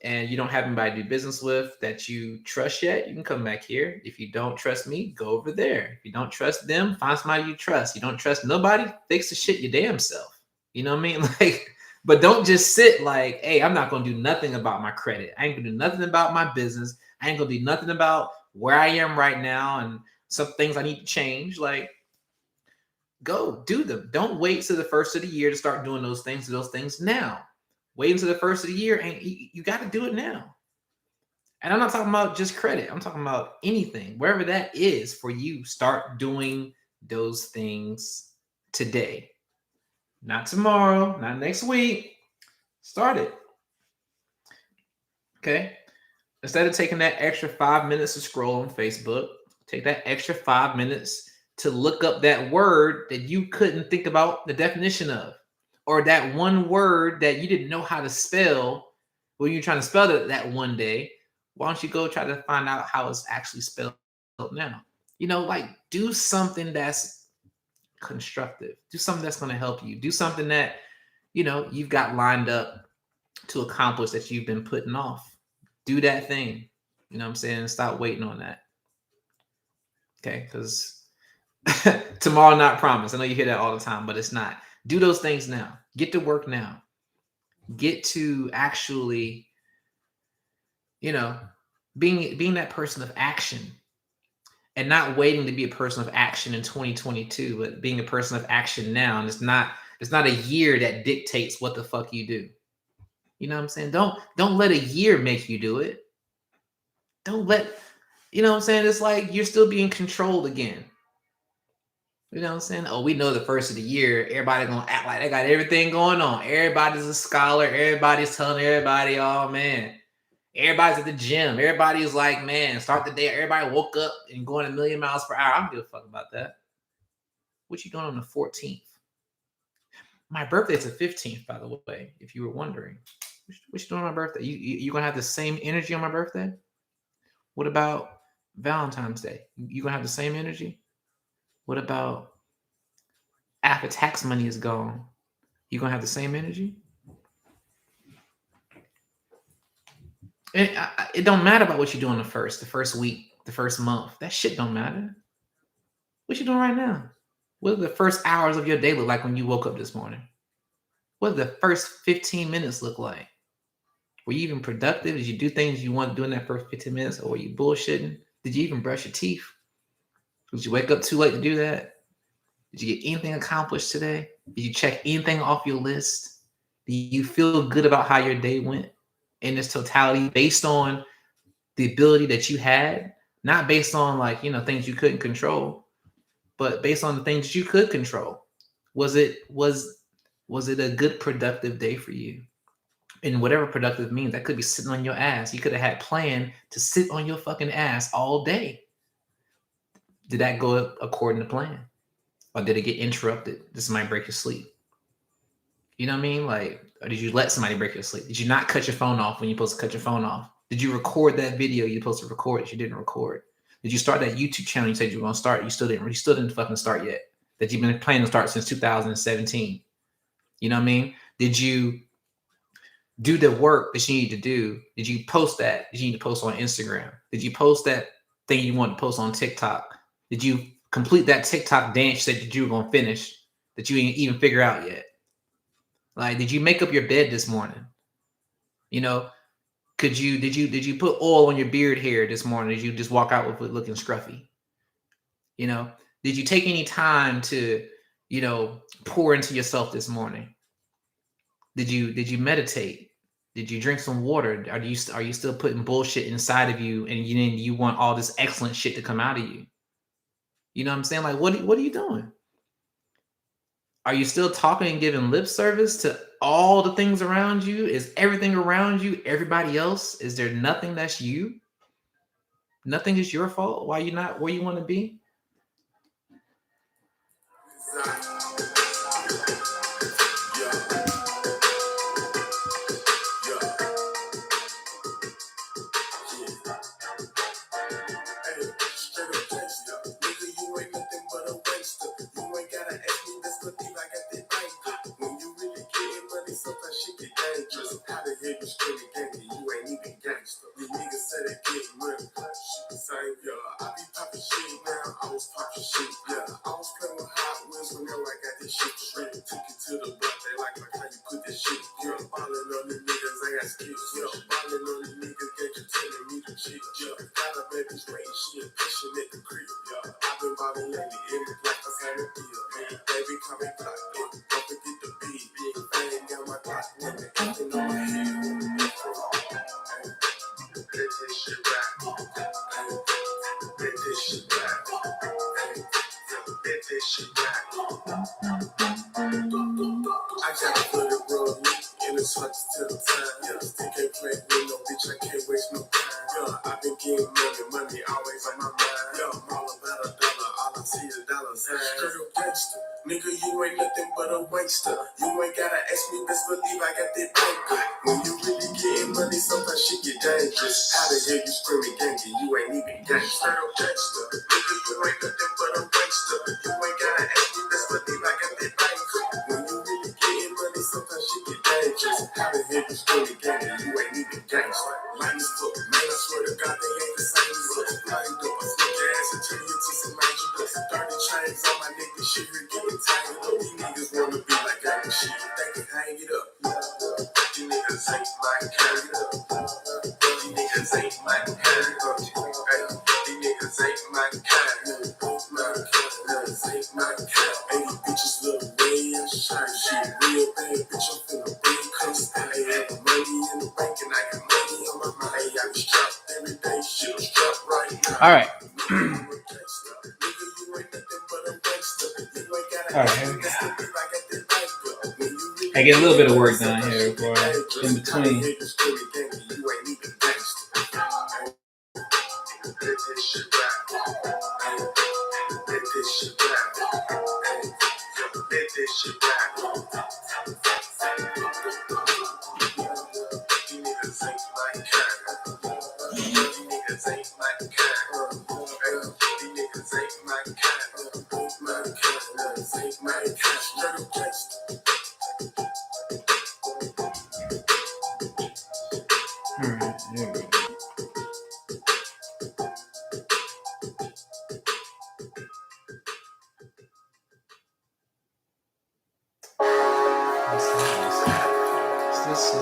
and you don't have anybody to do business with that you trust yet, you can come back here. If you don't trust me, go over there. If you don't trust them, find somebody you trust. You don't trust nobody, fix the shit your damn self. You know what I mean? Like, but don't just sit like, hey, I'm not gonna do nothing about my credit. I ain't gonna do nothing about my business. I ain't gonna do nothing about where I am right now and some things I need to change. Like, go do them. Don't wait till the first of the year to start doing those things. Do those things now. Wait until the first of the year, and you got to do it now. And I'm not talking about just credit. I'm talking about anything, wherever that is for you. Start doing those things today, not tomorrow, not next week. Start it. Okay. Instead of taking that extra 5 minutes to scroll on Facebook, take that extra 5 minutes to look up that word that you couldn't think about the definition of, or that one word that you didn't know how to spell when you're trying to spell it that one day. Why don't you go try to find out how it's actually spelled now? Like, do something that's constructive. Do something that's going to help you. Do something that, you've got lined up to accomplish that you've been putting off. Do that thing. You know what I'm saying? Stop waiting on that. Okay? Because tomorrow not promised. I know you hear that all the time, but it's not. Do those things now. Get to work now. Get to actually, being that person of action, and not waiting to be a person of action in 2022, but being a person of action now. And it's not a year that dictates what the fuck you do. You know what I'm saying? Don't let a year make you do it. Don't let, you know what I'm saying? It's like you're still being controlled again. You know what I'm saying? Oh, we know the first of the year, everybody gonna act like they got everything going on. Everybody's a scholar. Everybody's telling everybody, oh man, everybody's at the gym. Everybody's like, man, start the day. Everybody woke up and going 1,000,000 miles per hour. I don't give a fuck about that. What you doing on the 14th? My birthday's the 15th, by the way, if you were wondering. What you doing on my birthday? You gonna have the same energy on my birthday? What about Valentine's Day? You gonna have the same energy? What about after tax money is gone? You gonna have the same energy? It don't matter about what you do on the first week, the first month. That shit don't matter. What you doing right now? What did the first hours of your day look like when you woke up this morning? What did the first 15 minutes look like? Were you even productive? Did you do things you want to do in that first 15 minutes, or were you bullshitting? Did you even brush your teeth? Did you wake up too late to do that? Did you get anything accomplished today? Did you check anything off your list? Do you feel good about how your day went in its totality based on the ability that you had? Not based on things you couldn't control, but based on the things you could control. Was it a good productive day for you? And whatever productive means, that could be sitting on your ass. You could have had planned to sit on your fucking ass all day. Did that go according to plan? Or did it get interrupted? Did somebody break your sleep? You know what I mean? Or did you let somebody break your sleep? Did you not cut your phone off when you're supposed to cut your phone off? Did you record that video you're supposed to record that you didn't record? Did you start that YouTube channel you said you were going to start? You still didn't fucking start yet. That you've been planning to start since 2017. You know what I mean? Did you do the work that you need to do? Did you post that? Did you need to post on Instagram? Did you post that thing you want to post on TikTok? Did you complete that TikTok dance that you were going to finish that you didn't even figure out yet? Did you make up your bed this morning? Did you put oil on your beard hair this morning? Did you just walk out with it looking scruffy? Did you take any time to, pour into yourself this morning? Did you meditate? Did you drink some water? Are you still putting bullshit inside of you, and you want all this excellent shit to come out of you? You know what I'm saying? What are you doing? Are you still talking and giving lip service to all the things around you? Is everything around you everybody else? Is there nothing that's you? Nothing is your fault? Why you not where you want to be? sometimes she get dangerous. How the hell you screaming gangster? You ain't even gangster. You niggas say they get money. Same, yeah. I be popping shit now. I was popping shit, yeah. I was playing with Hot Wheels whenever I got this shit straight. Took it to the block. They like how you put this shit. Yeah, ballin' on the niggas, I got skills. Yeah, ballin' on the niggas, get you telling me the shit. Yeah, got a baby's waiting, she a pushing at the crib. Yeah, I've been ballin' lately in the block, I signed a deal. Hey, baby, call me block. Hey, don't forget the beat. Big bang down my block. When they acting on my head. Hey, let this shit rap. Hey, let this shit rap. Hey, let this shit rap. I gotta put it real neat in the touch till the time. Yeah, still can't play with no bitch, I can't waste no time. Yeah, I've been getting money always on my mind. Yeah, I'm all about a dollar, all I see is dollars. Straight up gangster, nigga, you ain't nothing but a waster. You ain't gotta ask me, best believe I got that paper. When you really getting money, sometimes shit get dangerous. How the hell you screaming gangster? You ain't even gangster. Straight up gangster, nigga, you ain't nothing but a waster. You ain't gotta ask me, best believe I got that paper. When you really getting money, sometimes shit get dangerous. How the hell you screaming gangster? You ain't even gangster. Light as fuck, man, I swear to God, they ain't the same as us. Blind up, I smoke your ass and turn you to some magic dust. 30 chains on my neck, this shit here getting tangled up. These niggas wanna be like I can shit, they can hang it up. These niggas ain't my carry it up. These niggas ain't my carry it up. These niggas ain't my carry it up. Niggas ain't my carry. 80 bitches look way in shirt. She real bad, bitch, I'm finna bring cause I have money in the bank and I got money on my mind. Hey, I be strapped every day, shit, I'm strapped right now. All right. All right. I get a little bit of work done here before in between. All right, there we go. This is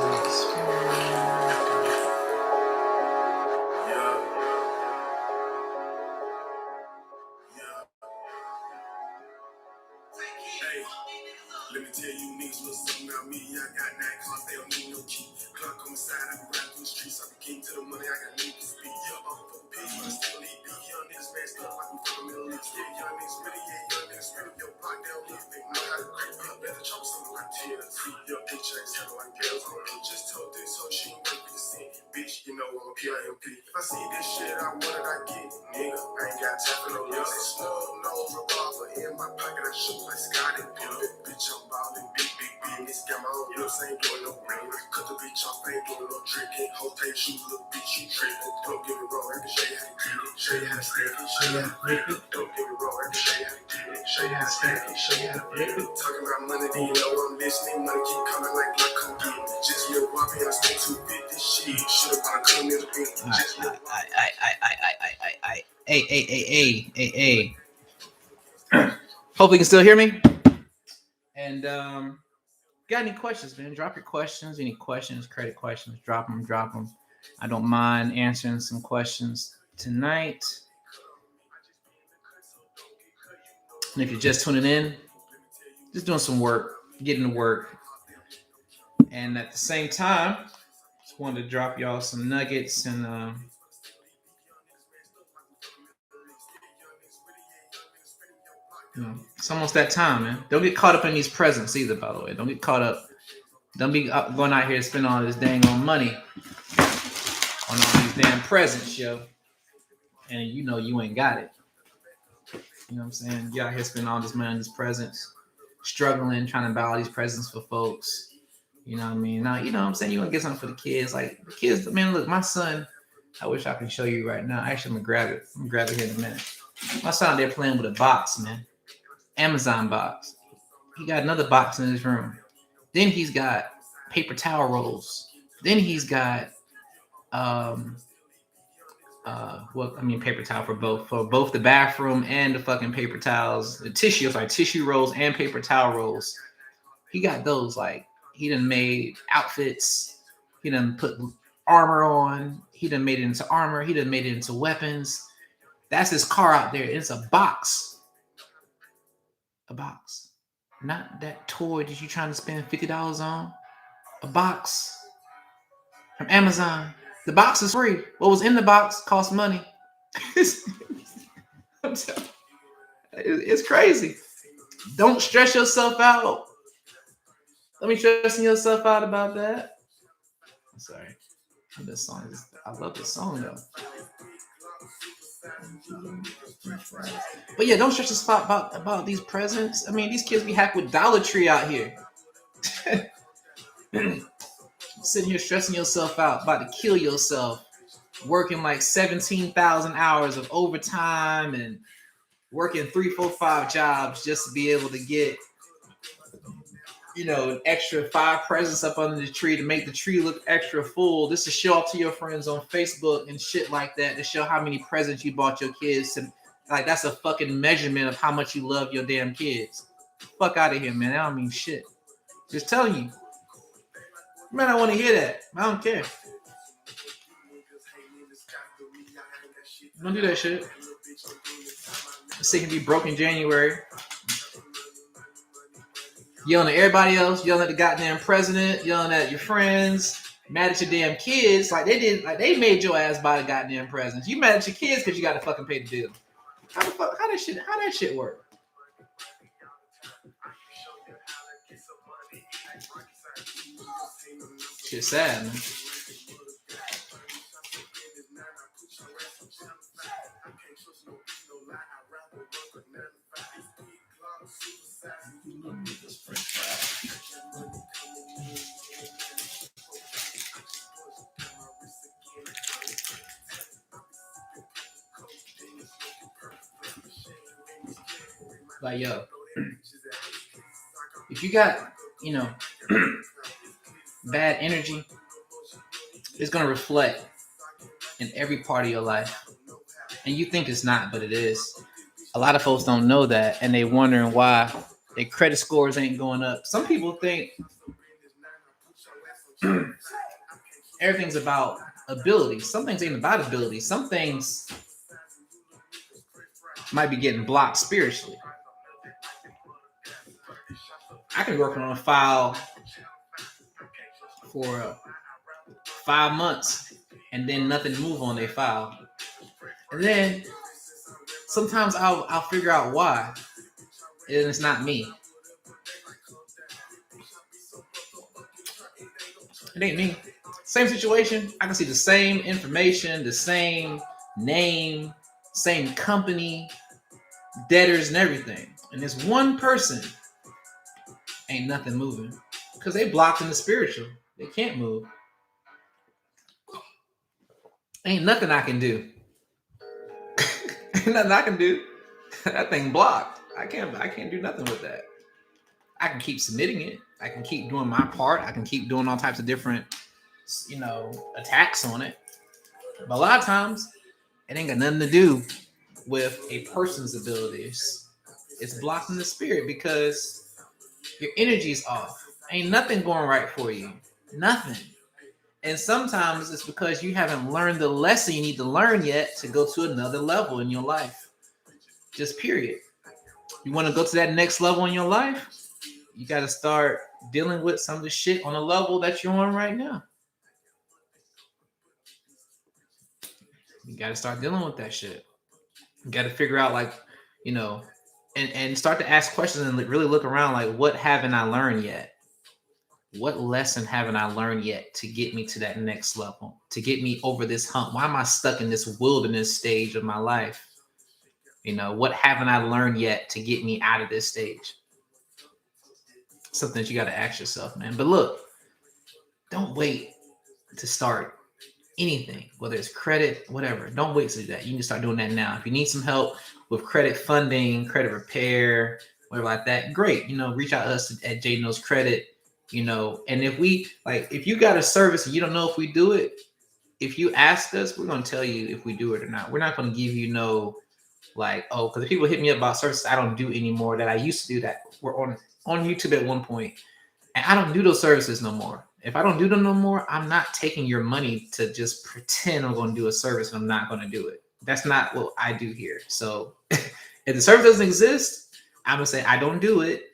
Let me tell you niggas what's something about me. I got 9 cars, they don't need no key. Clock on the side, I can ride through the streets. I be king to the money, I got niggas to speak. Yeah, I'm for pig, but I still need beat. Young niggas messed up like I'm from the Middle East. Yeah, young niggas really, young niggas really. Yo, block, they don't need big. Know how to creep up, better chop something like TNT. Yo, bitch, I ain't sounding like bells on me. Just told this hoe she ain't worth the cent. Bitch, you know I'm a PIMP. If I see this shit, I want it, I get it. Nigga, I ain't got time for no love. Snub nose revolver in my pocket, I shoot like Scott and Pill. Bitch, I'm ballin' big business. Got my own lips, ain't doing no rain. Cut the bitch off, ain't doing no tricking. Whole page, shoot, little bitch, you tripping. Don't get me wrong, I can show you how to get it. Show you how to stack it, show you how to flip it. Don't get me wrong, I can show you how to get it. Show you how to stack it, show you how to flip it. Talking about money, then you know I'm listening. Money keep coming like blood, come get it. Just get whopping, I spent 250 shit. Should've bought a come in the bin. Just get Hey. Hopefully you can still hear me. And got any questions, man? Drop your questions. Any questions, credit questions, drop them. I don't mind answering some questions tonight. And if you're just tuning in, just doing some work, getting to work. And at the same time, just wanted to drop y'all some nuggets and it's almost that time, man. Don't get caught up in these presents either, by the way. Don't get caught up. Don't be going out here and spending all this dang on money on all these damn presents, yo. And you know you ain't got it. You know what I'm saying? You out here spending all this money on these presents, struggling, trying to buy all these presents for folks. You know what I mean? Now, you know what I'm saying? You want to get something for the kids. Like, the kids, man, look, my son, I wish I could show you right now. Actually, I'm going to grab it here in a minute. My son out there playing with a box, man. Amazon box. He got another box in his room. Then he's got paper towel rolls. Then he's got paper towel for both the bathroom and the fucking paper towels, the tissue rolls and paper towel rolls. He got those. Like, he done made outfits. He done put armor on. He done made it into armor. He done made it into weapons. That's his car out there. It's a box. A box. Not that toy that you trying to spend $50 on. A box from Amazon. The box is free. What was in the box cost money. It's crazy. Don't stress yourself out. Don't be stressing yourself out about that. I'm sorry. This song is, I love this song though. But yeah, don't stress yourself about these presents. I mean, these kids be happy with Dollar Tree out here. Sitting here stressing yourself out, about to kill yourself, working like 17,000 hours of overtime and working 3, 4, 5 jobs just to be able to get, an extra 5 presents up under the tree to make the tree look extra full. This to show off to your friends on Facebook and shit like that, to show how many presents you bought your kids. Like, that's a fucking measurement of how much you love your damn kids. Fuck out of here, man. I don't mean shit. Just telling you. Man, I want to hear that. I don't care. Don't do that shit. This can be broke in January. Yelling at everybody else, yelling at the goddamn president, yelling at your friends, mad at your damn kids, like they made your ass buy the goddamn presents. You mad at your kids because you got to fucking pay the bill. How that shit work? Shit sad, man. Like, yo, if you got, bad energy, it's going to reflect in every part of your life. And you think it's not, but it is. A lot of folks don't know that, and they wondering why their credit scores ain't going up. Some people think everything's about ability. Some things ain't about ability. Some things might be getting blocked spiritually. I can work on a file for 5 months and then nothing move on their file. And then sometimes I'll figure out why. And it's not me. It ain't me. Same situation. I can see the same information, the same name, same company, debtors and everything. And this one person ain't nothing moving because they blocked in the spiritual. They can't move. Ain't nothing I can do. Ain't nothing I can do. That thing blocked. I can't do nothing with that. I can keep submitting it. I can keep doing my part. I can keep doing all types of different, attacks on it. But a lot of times, it ain't got nothing to do with a person's abilities. It's blocked in the spirit because your energy is off. Ain't nothing going right for you. Nothing. And sometimes it's because you haven't learned the lesson you need to learn yet to go to another level in your life. Just period. You want to go to that next level in your life? You got to start dealing with some of the shit on the level that you're on right now. You got to start dealing with that shit. You got to figure out, and start to ask questions and really look around, like, what haven't I learned yet? What lesson haven't I learned yet to get me to that next level, to get me over this hump? Why am I stuck in this wilderness stage of my life? What haven't I learned yet to get me out of this stage? Something that you got to ask yourself, man. But look, don't wait to start anything, whether it's credit, whatever. Don't wait to do that. You can start doing that now. If you need some help with credit funding, credit repair, whatever like that, great. Reach out to us at J Knows Credit. And if you got a service and you don't know if we do it, if you ask us, we're going to tell you if we do it or not. We're not going to give you no, like, oh, because people hit me up about services I don't do anymore that I used to do that were on YouTube at one point, and I don't do those services no more. If I don't do them no more, I'm not taking your money to just pretend I'm going to do a service and I'm not going to do it. That's not what I do here. So if the service doesn't exist, I'm going to say I don't do it.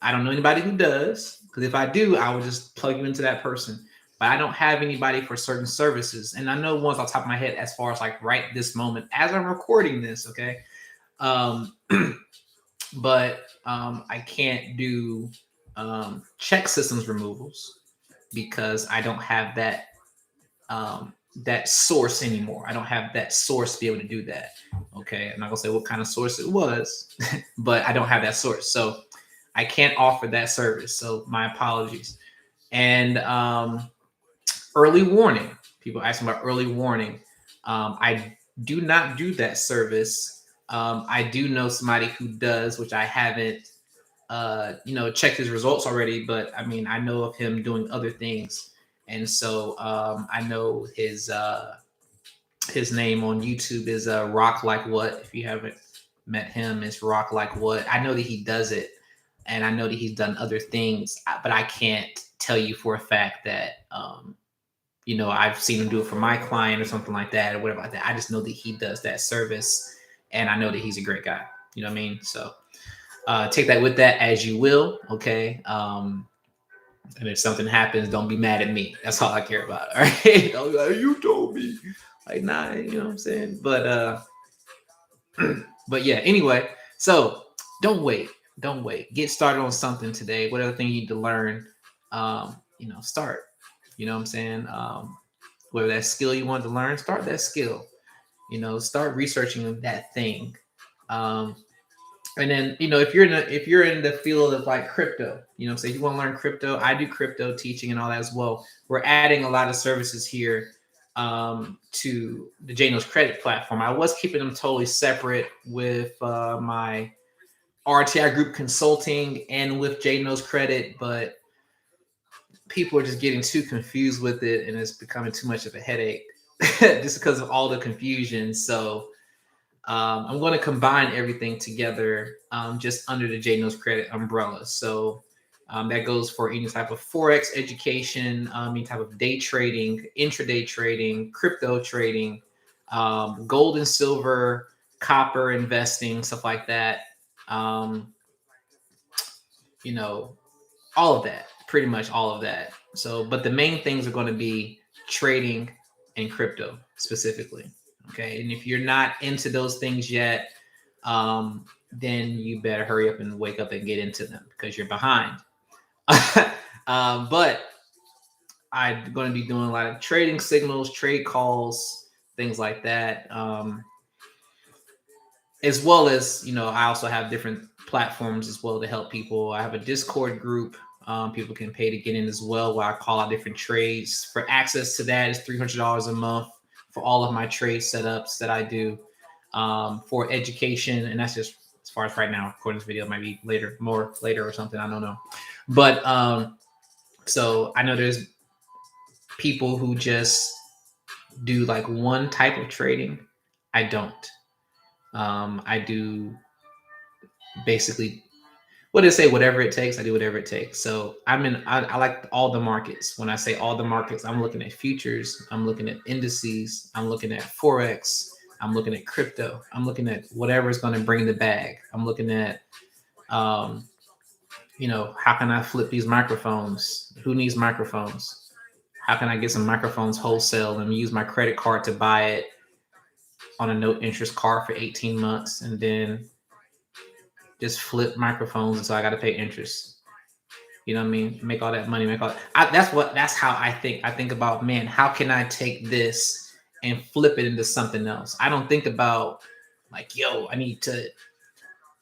I don't know anybody who does, because if I do, I would just plug you into that person. But I don't have anybody for certain services. And I know ones on top of my head as far as like right this moment as I'm recording this, okay? Um, but I can't do check systems removals because I don't have that source anymore. I don't have that source to be able to do that. Okay, I'm not gonna say what kind of source it was, but I don't have that source, so I can't offer that service. So my apologies. And early warning. People ask me about early warning. I do not do that service. I do know somebody who does, which I haven't checked his results already, but I mean, I know of him doing other things. And so I know his name on YouTube is Rock Like What. If you haven't met him, it's Rock Like What. I know that he does it, and I know that he's done other things, but I can't tell you for a fact that I've seen him do it for my client or something like that or whatever like that. I just know that he does that service, and I know that he's a great guy. You know what I mean? So take that with that as you will. Okay. And if something happens, don't be mad at me. That's all I care about. All right. Don't be like, you told me. Like, nah, you know what I'm saying? But yeah, anyway, so don't wait. Don't wait. Get started on something today. Whatever thing you need to learn, start. You know what I'm saying? Whether that skill you want to learn, start that skill. Start researching that thing. And then, if you're in the field of like crypto, say you want to learn crypto, I do crypto teaching and all that as well. We're adding a lot of services here to the Jano's credit platform. I was keeping them totally separate with my RTI group consulting and with Jano's credit, but people are just getting too confused with it and it's becoming too much of a headache just because of all the confusion. So I'm going to combine everything together just under the Jano's credit umbrella. So that goes for any type of Forex education, any type of day trading, intraday trading, crypto trading, gold and silver, copper investing, stuff like that. All of that, pretty much all of that. So, but the main things are going to be trading and crypto specifically. Okay. And if you're not into those things yet, then you better hurry up and wake up and get into them because you're behind. But I'm going to be doing a lot of trading signals, trade calls, things like that. As well as, I also have different platforms as well to help people. I have a Discord group. People can pay to get in as well, where I call out different trades. For access to that is $300 a month for all of my trade setups that I do for education. And that's just as far as right now. Recording this video might be more later or something. I don't know. But so I know there's people who just do like one type of trading. I don't. I do basically what did it say? Whatever it takes, I do whatever it takes. So I like all the markets. When I say all the markets, I'm looking at futures, I'm looking at indices, I'm looking at Forex, I'm looking at crypto, I'm looking at whatever is going to bring the bag. I'm looking at, how can I flip these microphones? Who needs microphones? How can I get some microphones wholesale and use my credit card to buy it on a no interest card for 18 months and then just flip microphones, and so I got to pay interest. You know what I mean? Make all that money. That's how I think. I think about, man, how can I take this and flip it into something else? I don't think about like, yo, I need to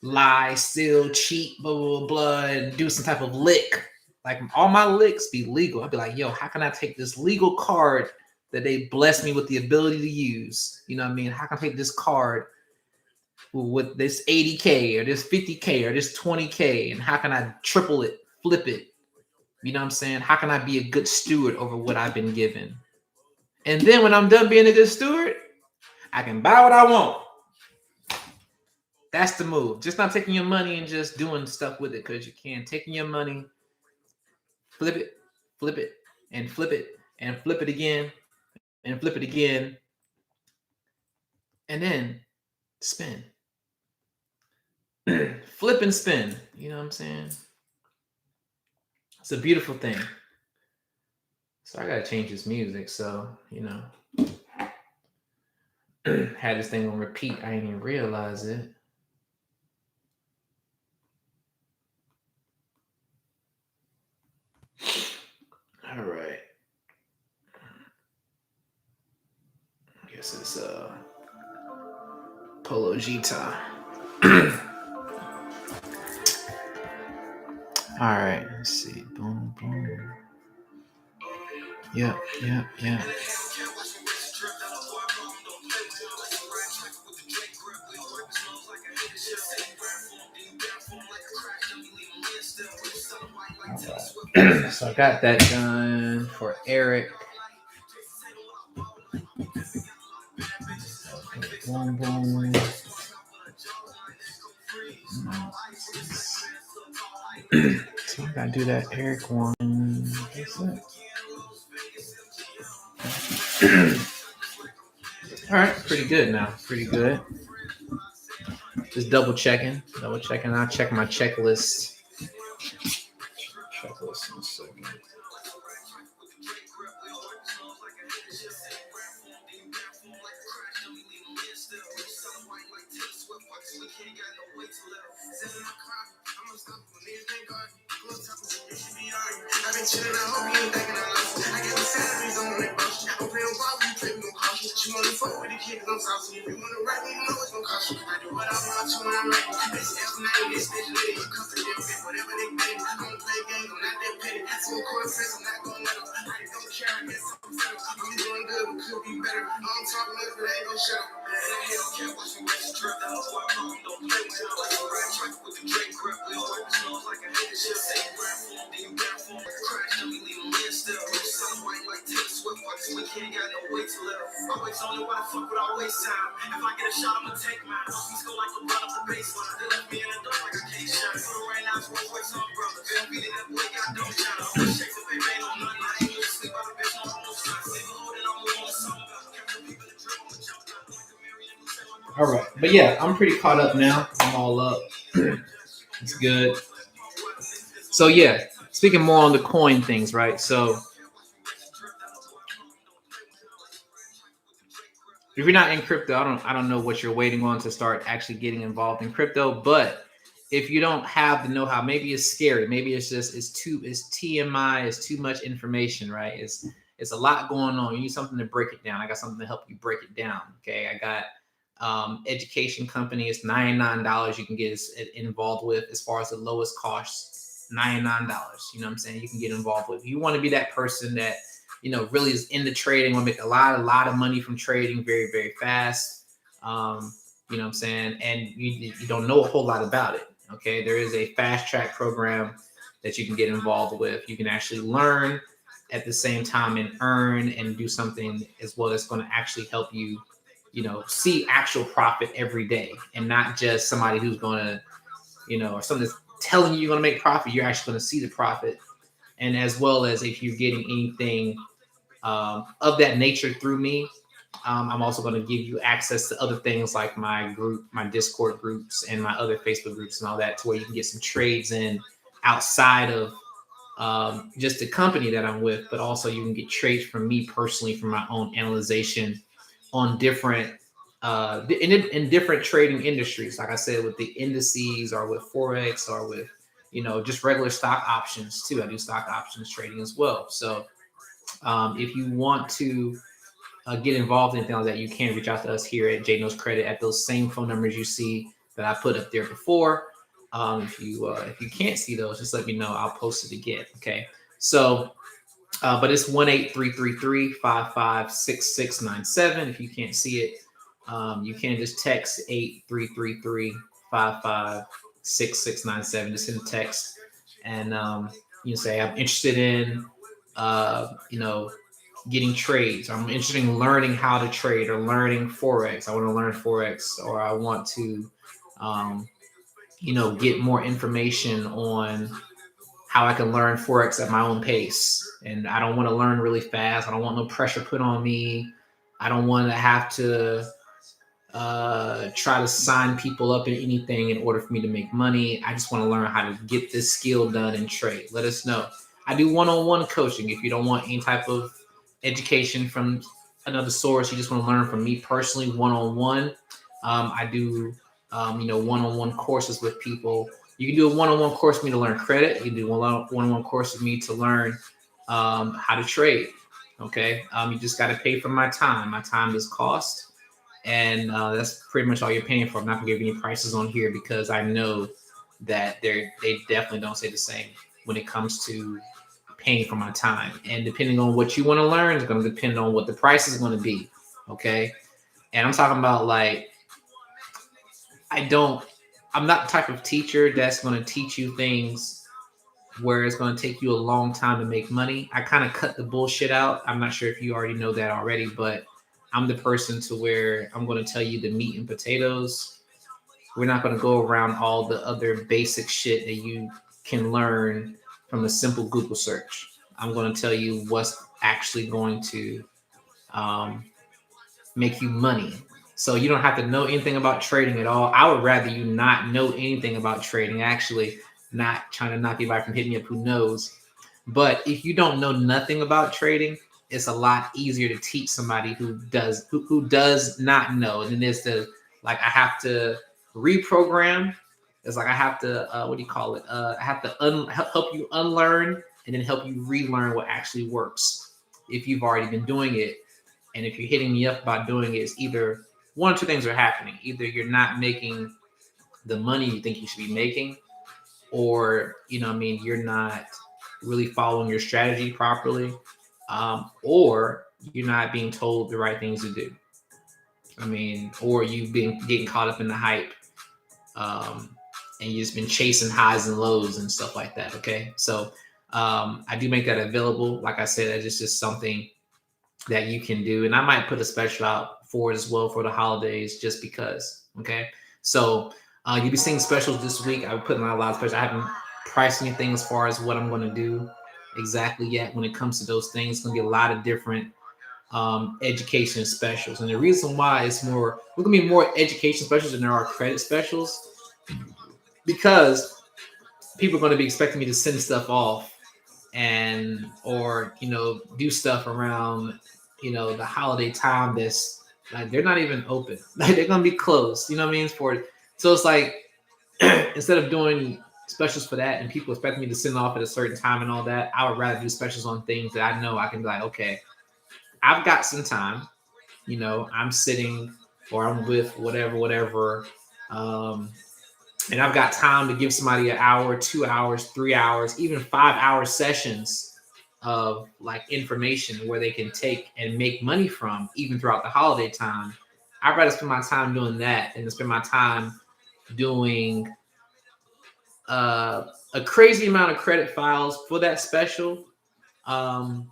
lie, steal, cheat, blah, blah, blah, and do some type of lick. Like all my licks be legal. I'd be like, yo, how can I take this legal card that they bless me with the ability to use? You know what I mean? How can I take this card with this 80K or this 50K or this 20K, and how can I triple it, flip it, You know what I'm saying? How can I be a good steward over what I've been given? And then when I'm done being a good steward, I can buy what I want. That's the move. Just not taking your money and just doing stuff with it because you can. Taking your money, flip it, and flip it, and flip it again, and flip it again, and then spin. Flip and spin. You know what I'm saying? It's a beautiful thing. So I gotta change this music. So, had this thing on repeat. I didn't even realize it. All right. I guess it's Polo Gita. All right. Let's see. Boom, boom. Yeah. Right. So I got that done for Eric. Boom, boom. So I gotta do that Eric one. All right, pretty good now. Pretty good. Just double checking. I'll check my checklist. Checklist in a second. I've been chilling, I hope you ain't thinking I lost. I got the salaries on that bullshit. I'm playing ball, you play me no caution. She wanna fuck with the kid, cause I'm saucy. If you wanna rap me, you know it's gonna cost you. I do what I want to when I'm ready. This F9, this bitch lady, you come to them, bitch, whatever they pay. I'm gonna play games, I'm not that petty. Full court press, I'm not gonna let them. I don't care, I guess I'm better. I'm doing good, but could be better. I don't talk much, but I ain't gon' shut up. And I hell can't watch me watch the drip. That whole I know, don't play with it. Like a rap track with the Drake grip. We all work smells like a hater shit. Say rap for them, then you rap for them. Crash, then we leave them in still. Rich sun white like Taylor Swift. Watch we can't got no way to live. Always only why the fuck would I waste time? If I get a shot, I'ma take mine. He's go like a run up the baseline. They left me in the dark like I can't shine. For the right now, it's one voice on brother. They'll beat it that boy got no shine. I'm gonna shake the baby, ain't no nothing. I ain't gonna sleep out of bitch, no almost not. Sleep a load and I'm on the song. All right, but yeah, I'm pretty caught up now. I'm all up. It's good. So yeah, speaking more on the coin things, right? So if you're not in crypto, I don't know what you're waiting on to start actually getting involved in crypto. But if you don't have the know-how, maybe it's scary. Maybe it's TMI, it's too much information, right? It's a lot going on. You need something to break it down. I got something to help you break it down. Okay, I got education company. It's $99 you can get involved with as far as the lowest cost, $99. You know what I'm saying? You can get involved with. You want to be that person that really is into trading, want to make a lot of money from trading very, very fast. You know what I'm saying? And you don't know a whole lot about it. Okay. There is a fast track program that you can get involved with. You can actually learn at the same time and earn and do something as well that's going to actually help you, see actual profit every day and not just somebody who's going to, or something that's telling you you're going to make profit. You're actually going to see the profit. And as well as if you're getting anything of that nature through me, I'm also going to give you access to other things like my group, my Discord groups, and my other Facebook groups and all that, to where you can get some trades in outside of just the company that I'm with, but also you can get trades from me personally from my own analyzation on different in different trading industries. Like I said, with the indices or with Forex or with just regular stock options too. I do stock options trading as well. So if you want to get involved in anything like that, you can reach out to us here at J Knows Credit at those same phone numbers you see that I put up there before. If you can't see those, just let me know. I'll post it again. Okay. So, but it's 1-833-355-6697. If you can't see it, you can just text 8333-55-6697. Just send a text, and you say I'm interested in, you know, getting trades. I'm interested in learning how to trade or learning forex. I want to learn forex, or I want to, um, get more information on how I can learn forex at my own pace. And I don't want to learn really fast. I don't want no pressure put on me. I don't want to have to try to sign people up in anything in order for me to make money. I just want to learn how to get this skill done and trade. Let us know. I do one-on-one coaching. If you don't want any type of education from another source, you just want to learn from me personally, one-on-one. I do, one-on-one courses with people. You can do a one-on-one course with me to learn credit. You can do one-on-one course with me to learn how to trade. Okay, you just got to pay for my time. My time is cost, and that's pretty much all you're paying for. I'm not gonna give any prices on here because I know that they definitely don't say the same when it comes to paying for my time. And depending on what you want to learn, it's going to depend on what the price is going to be. Okay, and I'm talking about like I don't. I'm not the type of teacher that's going to teach you things where it's going to take you a long time to make money. I kind of cut the bullshit out. I'm not sure if you already know that already, but I'm the person to where I'm going to tell you the meat and potatoes. We're not going to go around all the other basic shit that you can learn from a simple Google search. I'm going to tell you what's actually going to um, make you money. So you don't have to know anything about trading at all. I would rather you not know anything about trading. Actually, not trying to knock you back from hitting you up. Who knows? But if you don't know nothing about trading, it's a lot easier to teach somebody who does not know. And then there's the like I have to reprogram. It's like I have to what do you call it? I have to help you unlearn and then help you relearn what actually works if you've already been doing it. And if you're hitting me up about doing it, it's either one or two things are happening. Either you're not making the money you think you should be making, or you're not really following your strategy properly, or you're not being told the right things to do. Or you've been getting caught up in the hype, and you've just been chasing highs and lows and stuff like that. Okay, so I do make that available. Like I said, it's just something that you can do, and I might put a special out for it as well for the holidays, just because. Okay, so you'll be seeing specials this week. I'm putting out a lot of specials. I haven't priced anything as far as what I'm going to do exactly yet when it comes to those things. It's going to be a lot of different education specials, and the reason why it's more, we're going to be more education specials than there are credit specials, because people are going to be expecting me to send stuff off and or do stuff around the holiday time that's like they're not even open. Like they're gonna be closed, you know what I mean, for it. So it's like instead of doing specials for that and people expect me to send off at a certain time and all that, I would rather do specials on things that I know I can be like, okay, I've got some time, I'm sitting or I'm with whatever, um and I've got time to give somebody an hour, 2 hours, 3 hours, even 5 hour sessions of like information where they can take and make money from, even throughout the holiday time. I'd rather spend my time doing that than to spend my time doing a crazy amount of credit files for that special, um,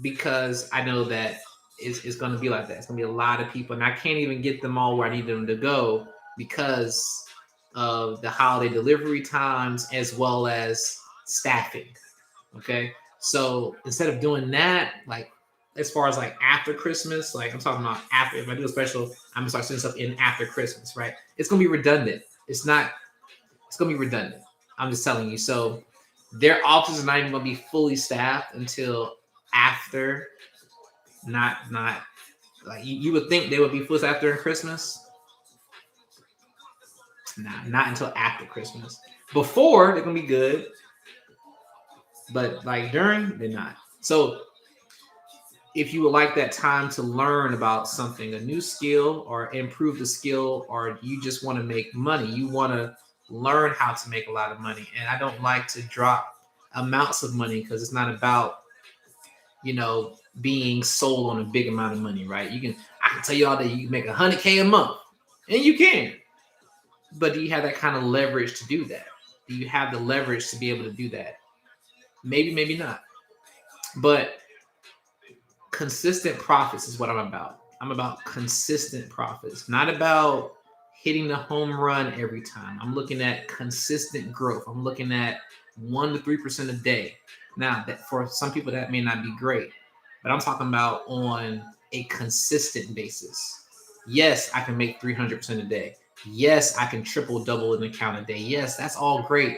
because I know that it's going to be like that. It's going to be a lot of people, and I can't even get them all where I need them to go because of the holiday delivery times as well as staffing. Okay, so instead of doing that, like as far as like after Christmas, like I'm talking about after, if I do a special, I'm gonna start sending stuff in after Christmas, right? It's gonna be redundant. It's not. It's gonna be redundant. I'm just telling you. So their offices are not even gonna be fully staffed until after. Not like you would think they would be fully staffed during Christmas. Nah, not until after Christmas. Before they're gonna be good, but like during they're not. So if you would like that time to learn about something, a new skill or improve the skill, or you just want to make money, you want to learn how to make a lot of money. And I don't like to drop amounts of money because it's not about, being sold on a big amount of money, right? I can tell you all that you can make 100K a month, and you can, but do you have that kind of leverage to do that? Do you have the leverage to be able to do that? Maybe, maybe not. But consistent profits is what I'm about. I'm about consistent profits, not about hitting the home run every time. I'm looking at consistent growth. I'm looking at 1 to 3% a day. Now, that for some people that may not be great, but I'm talking about on a consistent basis. Yes, I can make 300% a day. Yes, I can triple double an account a day. Yes, that's all great.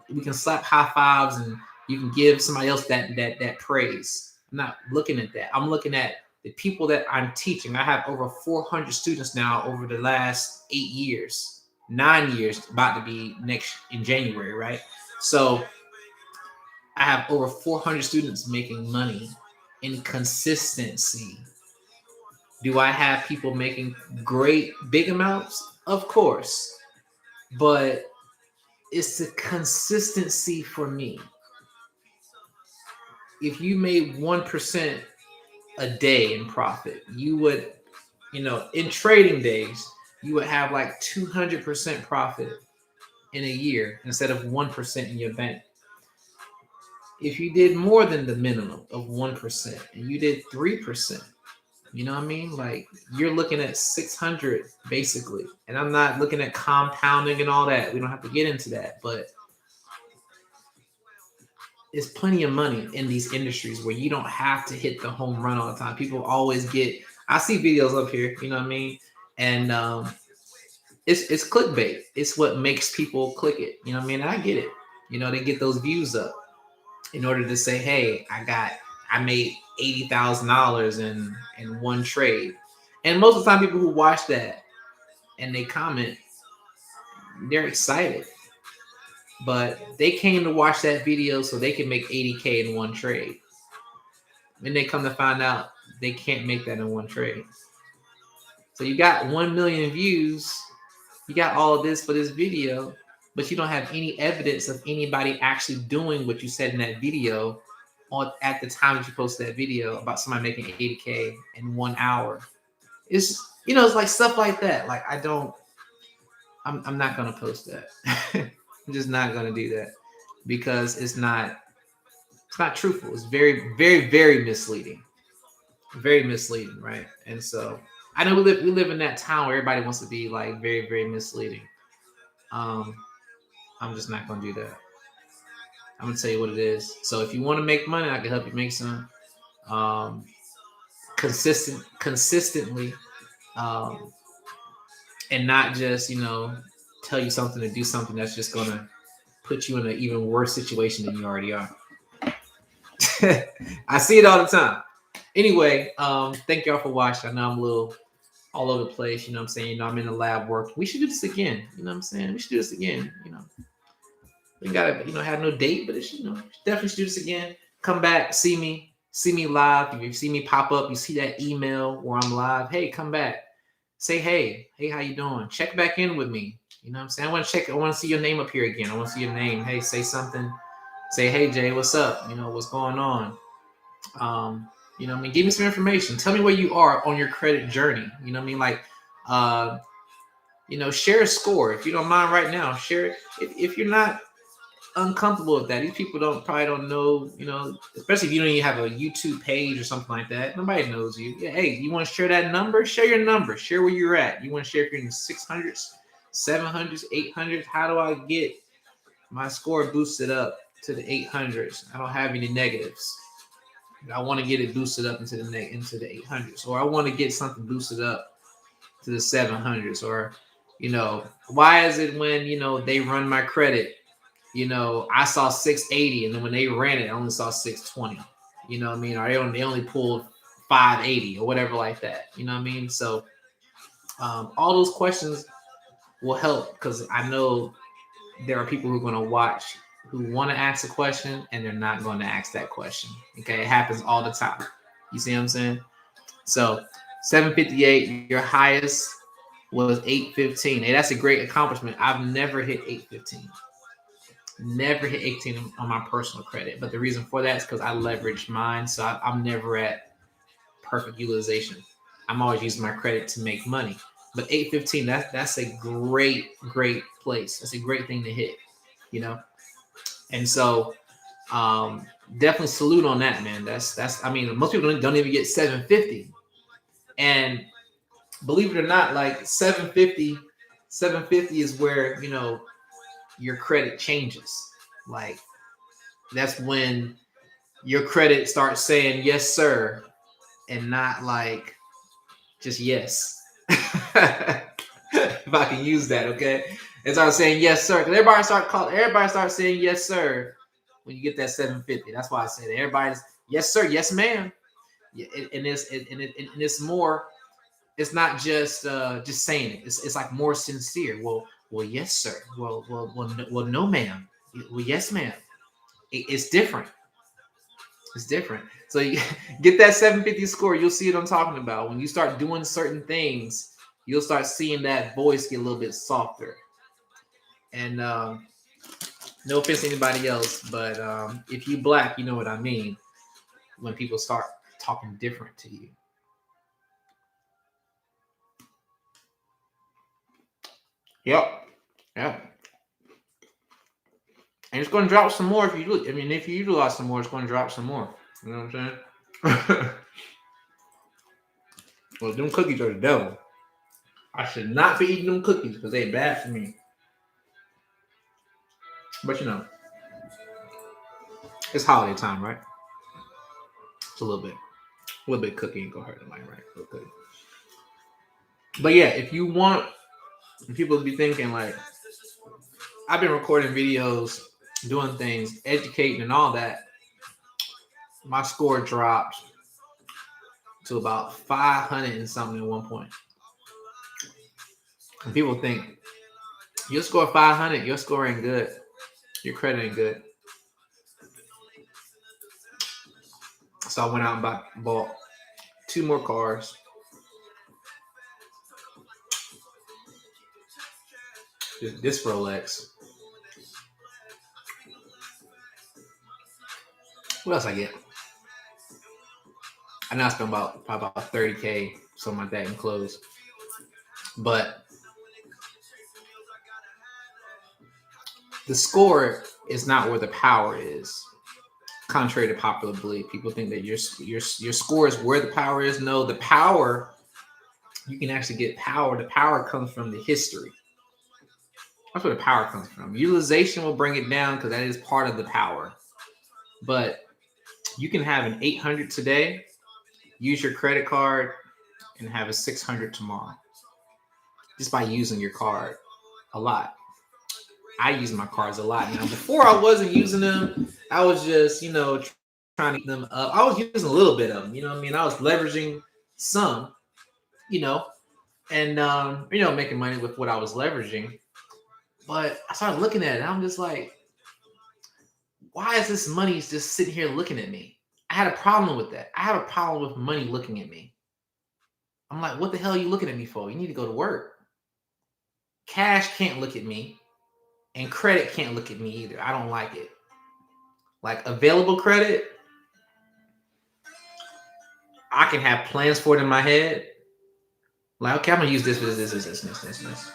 We can slap high fives and you can give somebody else that praise. I'm not looking at that. I'm looking at the people that I'm teaching. I have over 400 students now over the last 8 years, 9 years, about to be next in January, right? So I have over 400 students making money in consistency. Do I have people making great big amounts? Of course. But it's the consistency for me. If you made 1% a day in profit, you would, in trading days, you would have like 200% profit in a year instead of 1% in your bank. If you did more than the minimum of 1% and you did 3%, you know what I mean? Like you're looking at 600 basically. And I'm not looking at compounding and all that. We don't have to get into that, but there's plenty of money in these industries where you don't have to hit the home run all the time. People always get, I see videos up here, you know what I mean? And it's clickbait. It's what makes people click it. You know what I mean? And I get it. They get those views up in order to say, hey, I made $80,000 in one trade. And most of the time people who watch that and they comment, they're excited. But they came to watch that video so they can make 80K in one trade. And they come to find out they can't make that in one trade. So you got 1 million views, you got all of this for this video, but you don't have any evidence of anybody actually doing what you said in that video at the time that you posted that video about somebody making 80K in 1 hour. It's it's like stuff like that. Like I'm not gonna post that. I'm just not gonna do that because it's not truthful. It's very, very, very misleading. Very misleading, right? And so I know we live in that town where everybody wants to be like very, very misleading. Um, I'm just not gonna do that. I'm gonna tell you what it is. So if you want to make money, I can help you make some um, consistently, um, and not just tell you something to do something that's just gonna put you in an even worse situation than you already are. I see it all the time. Anyway, thank y'all for watching. I know I'm a little all over the place, you know what I'm saying? I'm in the lab working. We should do this again, you know what I'm saying? We should do this again, We gotta, have no date, but it's, definitely should do this again. Come back, see me live. If you see me pop up, you see that email where I'm live. Hey, come back. Say hey, how you doing? Check back in with me. You know what I'm saying? I want to see your name up here again. I want to see your name. Hey, say something. Say, hey Jay, what's up? What's going on? Give me some information. Tell me where you are on your credit journey. You know what I mean? Like, share a score. If you don't mind right now, share it. If you're not uncomfortable with that, these people probably don't know, especially if you don't even have a YouTube page or something like that. Nobody knows you. Yeah, hey, you want to share that number? Share your number. Share where you're at. You want to share if you're in the 600s, 700s, 800s? How do I get my score boosted up to the 800s? I don't have any negatives. I want to get it boosted up into the 800s, or I want to get something boosted up to the 700s, or why is it when they run my credit, I saw 680, and then when they ran it, I only saw 620. You know what I mean? Or they only pulled 580 or whatever like that. You know what I mean? So all those questions will help because I know there are people who are going to watch who want to ask a question and they're not going to ask that question. Okay, it happens all the time. You see what I'm saying? So 758, your highest was 815. Hey, that's a great accomplishment. I've never hit 815. Never hit 18 on my personal credit. But the reason for that is because I leverage mine. So I'm never at perfect utilization. I'm always using my credit to make money. But 815, that's a great place. That's a great thing to hit. you know. And so definitely salute on that, man. That's I mean, most people don't even get 750. And believe it or not, like 750 is where, you know, your credit changes. Like that's when your credit starts saying yes, sir, and not like just yes. If I can use that, okay? It starts saying yes, sir. Because everybody starts saying yes, sir, when you get that 750. That's why I said it. Everybody's yes, sir, yes, ma'am. Yeah, and it's more. It's not just saying it. It's like more sincere. Well, yes, sir. Well, no, ma'am. Well, yes, ma'am. It's different. It's different. So you get that 750 score. You'll see what I'm talking about. When you start doing certain things, you'll start seeing that voice get a little bit softer. And no offense to anybody else, but if you black, you know what I mean. When people start talking different to you. Yep. Yep. And it's going to drop some more if you do. I mean, if you utilize some more, it's going to drop some more. You know what I'm saying? Well, them cookies are the devil. I should not be eating them cookies because they're bad for me. But you know, it's holiday time, right? It's a little bit of cookie ain't gonna hurt nobody, right? A little cookie. But yeah, if you want people to be thinking like, I've been recording videos, doing things, educating and all that. My score dropped to about 500 and something at one point. And people think, you score 500, your score ain't good. Your credit ain't good. So I went out and bought 2 more cars. This Rolex. What else I get? I know I spent about 30K, something like that in clothes. But the score is not where the power is. Contrary to popular belief, people think that your score is where the power is. No, the power, you can actually get power. The power comes from the history. That's where the power comes from. Utilization will bring it down because that is part of the power. But you can have an 800 today, use your credit card, and have a 600 tomorrow. Just by using your card a lot. I use my cards a lot now. Before I wasn't using them. I was just, trying to get them up. I was using a little bit of them. You know what I mean? I was leveraging some, and making money with what I was leveraging. But I started looking at it, and I'm just like, why is this money just sitting here looking at me? I had a problem with that. I have a problem with money looking at me. I'm like, what the hell are you looking at me for? You need to go to work. Cash can't look at me, and credit can't look at me either. I don't like it. Like available credit, I can have plans for it in my head. Like, okay, I'm gonna use this for this.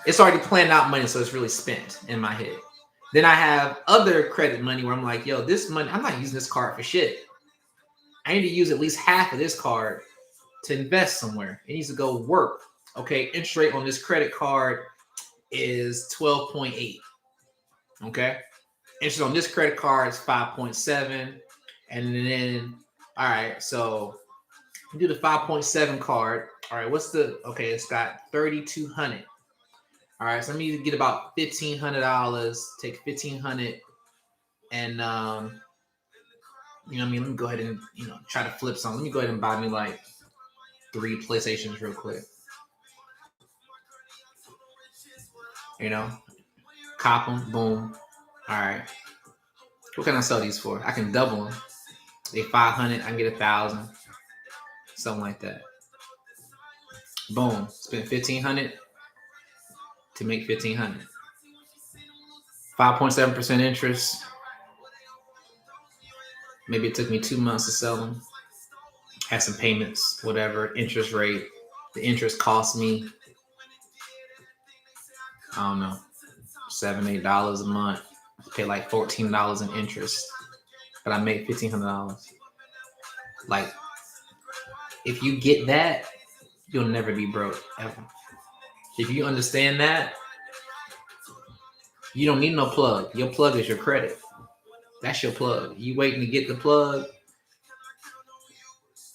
It's already planned out money, so it's really spent in my head. Then I have other credit money where I'm like, yo, this money, I'm not using this card for shit. I need to use at least half of this card to invest somewhere. It needs to go work. Okay, interest rate on this credit card is 12.8. Okay, interest on this credit card is 5.7. And then, all right, so do the 5.7 card. All right, it's got 3,200. All right, so let me get about $1,500. Take 1,500 and let me go ahead and try to flip something. Let me go ahead and buy me like 3 PlayStations real quick. Cop them, boom. All right, what can I sell these for? I can double them. They 500. I can get 1,000, something like that. Boom, spent 1,500 to make 1,500. 5.7% interest. Maybe it took me 2 months to sell them. Had some payments, whatever, interest rate. The interest cost me, I don't know, $7, $8 a month. pay like $14 in interest, but I made $1,500. Like, if you get that, you'll never be broke ever. If you understand that, you don't need no plug. Your plug is your credit. That's your plug. You waiting to get the plug.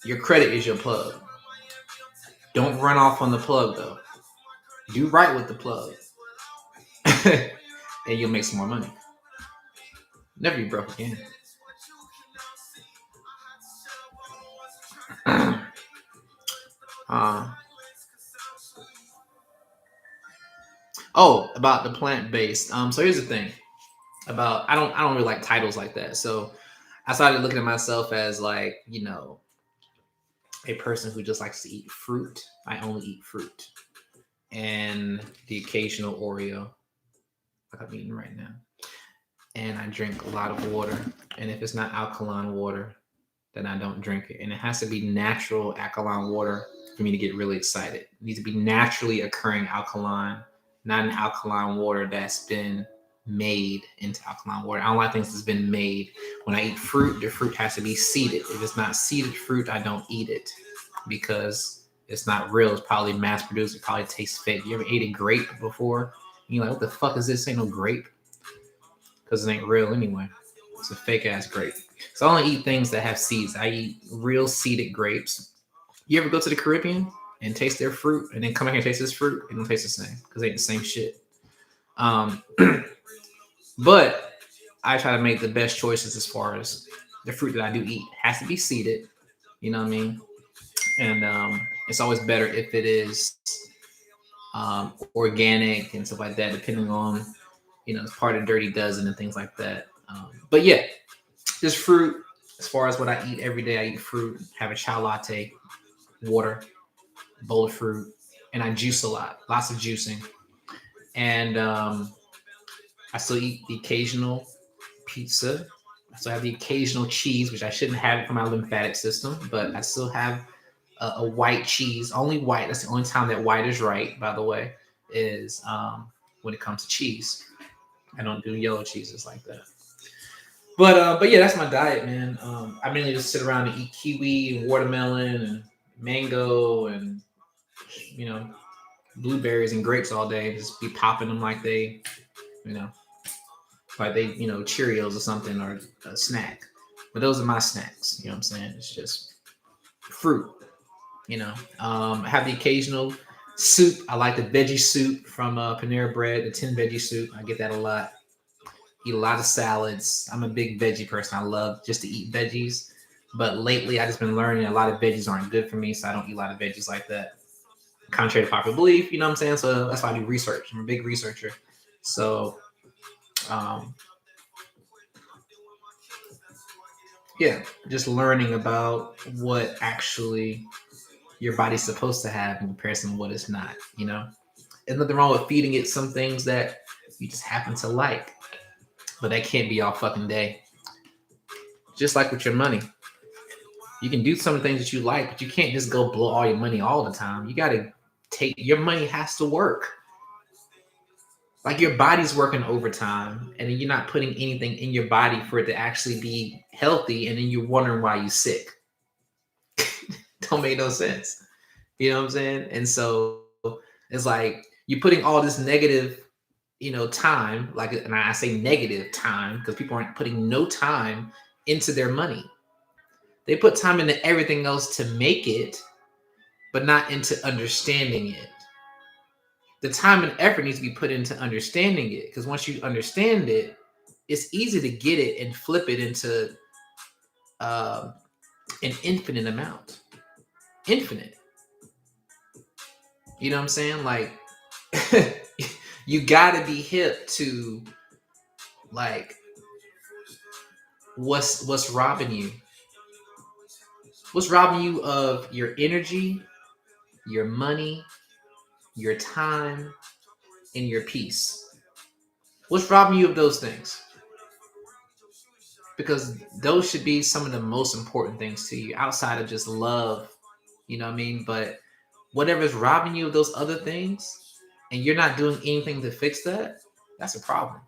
Your credit is your plug. Don't run off on the plug though. Do right with the plug, and you'll make some more money. Never be broke again. uh, oh, about the plant based. So here's the thing about I don't really like titles like that. So I started looking at myself as like, a person who just likes to eat fruit. I only eat fruit and the occasional Oreo, like I'm eating right now. And I drink a lot of water. And if it's not alkaline water, then I don't drink it. And it has to be natural alkaline water for me to get really excited. It needs to be naturally occurring alkaline, not an alkaline water that's been made into alkaline water. I don't like things that's been made. When I eat fruit, the fruit has to be seeded. If it's not seeded fruit, I don't eat it because it's not real. It's probably mass produced. It probably tastes fake. You ever ate a grape before? And you're like, what the fuck is this? Ain't no grape. Because it ain't real anyway. It's a fake ass grape. So I only eat things that have seeds. I eat real seeded grapes. You ever go to the Caribbean and taste their fruit and then come back and taste this fruit? It don't taste the same because they ain't the same shit. But I try to make the best choices as far as the fruit that I do eat. It has to be seeded. You know what I mean? And it's always better if it is organic and stuff like that, depending on, it's part of Dirty Dozen and things like that. But yeah, just fruit. As far as what I eat every day, I eat fruit, have a chai latte, water, bowl of fruit, and I juice a lot, lots of juicing. And I still eat the occasional pizza. I still have the occasional cheese, which I shouldn't have it for my lymphatic system, but I still have a white cheese, only white. That's the only time that white is right, by the way, is when it comes to cheese. I don't do yellow cheeses like that. But yeah, that's my diet, man. I mainly just sit around and eat kiwi and watermelon and mango and you know blueberries and grapes all day. Just be popping them you know, like they Cheerios or something or a snack. But those are my snacks. You know what I'm saying? It's just fruit. I have the occasional soup. I like the veggie soup from Panera Bread, the 10 veggie soup. I get that a lot. Eat a lot of salads. I'm a big veggie person. I love just to eat veggies. But lately, I just been learning a lot of veggies aren't good for me, so I don't eat a lot of veggies like that. Contrary to popular belief, you know what I'm saying? So that's why I do research. I'm a big researcher. So, um, yeah, just learning about what actually your body's supposed to have in comparison to what it's not. There's nothing wrong with feeding it some things that you just happen to like, but that can't be all fucking day. Just like with your money. You can do some things that you like, but you can't just go blow all your money all the time. You got to your money has to work. Like your body's working overtime, and then you're not putting anything in your body for it to actually be healthy, and then you're wondering why you're sick. Don't make no sense. You know what I'm saying? And so it's like you're putting all this negative, time, like, and I say negative time because people aren't putting no time into their money. They put time into everything else to make it, but not into understanding it. The time and effort needs to be put into understanding it because once you understand it, it's easy to get it and flip it into an infinite amount. Infinite. You know what I'm saying? Like, you gotta be hip to like what's robbing you. What's robbing you of your energy, your money, your time, and your peace? What's robbing you of those things? Because those should be some of the most important things to you outside of just love. You know what I mean? But whatever's robbing you of those other things and you're not doing anything to fix that, that's a problem.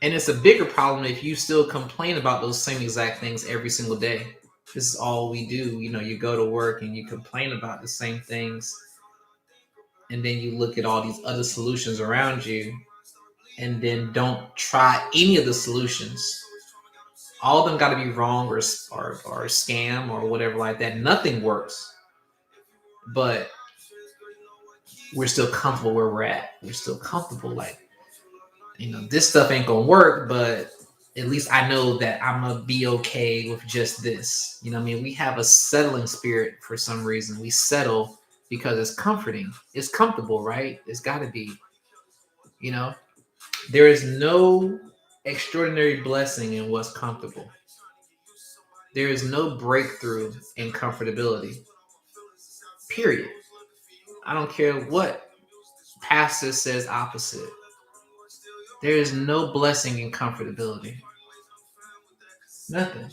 And it's a bigger problem if you still complain about those same exact things every single day. This is all we do. You go to work and you complain about the same things. And then you look at all these other solutions around you and then don't try any of the solutions. All of them got to be wrong or a scam or whatever like that. Nothing works. But we're still comfortable where we're at. We're still comfortable. Like, this stuff ain't going to work, but at least I know that I'm going to be okay with just this. You know what I mean? We have a settling spirit for some reason. We settle because it's comforting. It's comfortable, right? It's got to be. There is no extraordinary blessing in what's comfortable. There is no breakthrough in comfortability. Period. I don't care what pastor says opposite. There is no blessing in comfortability. Nothing.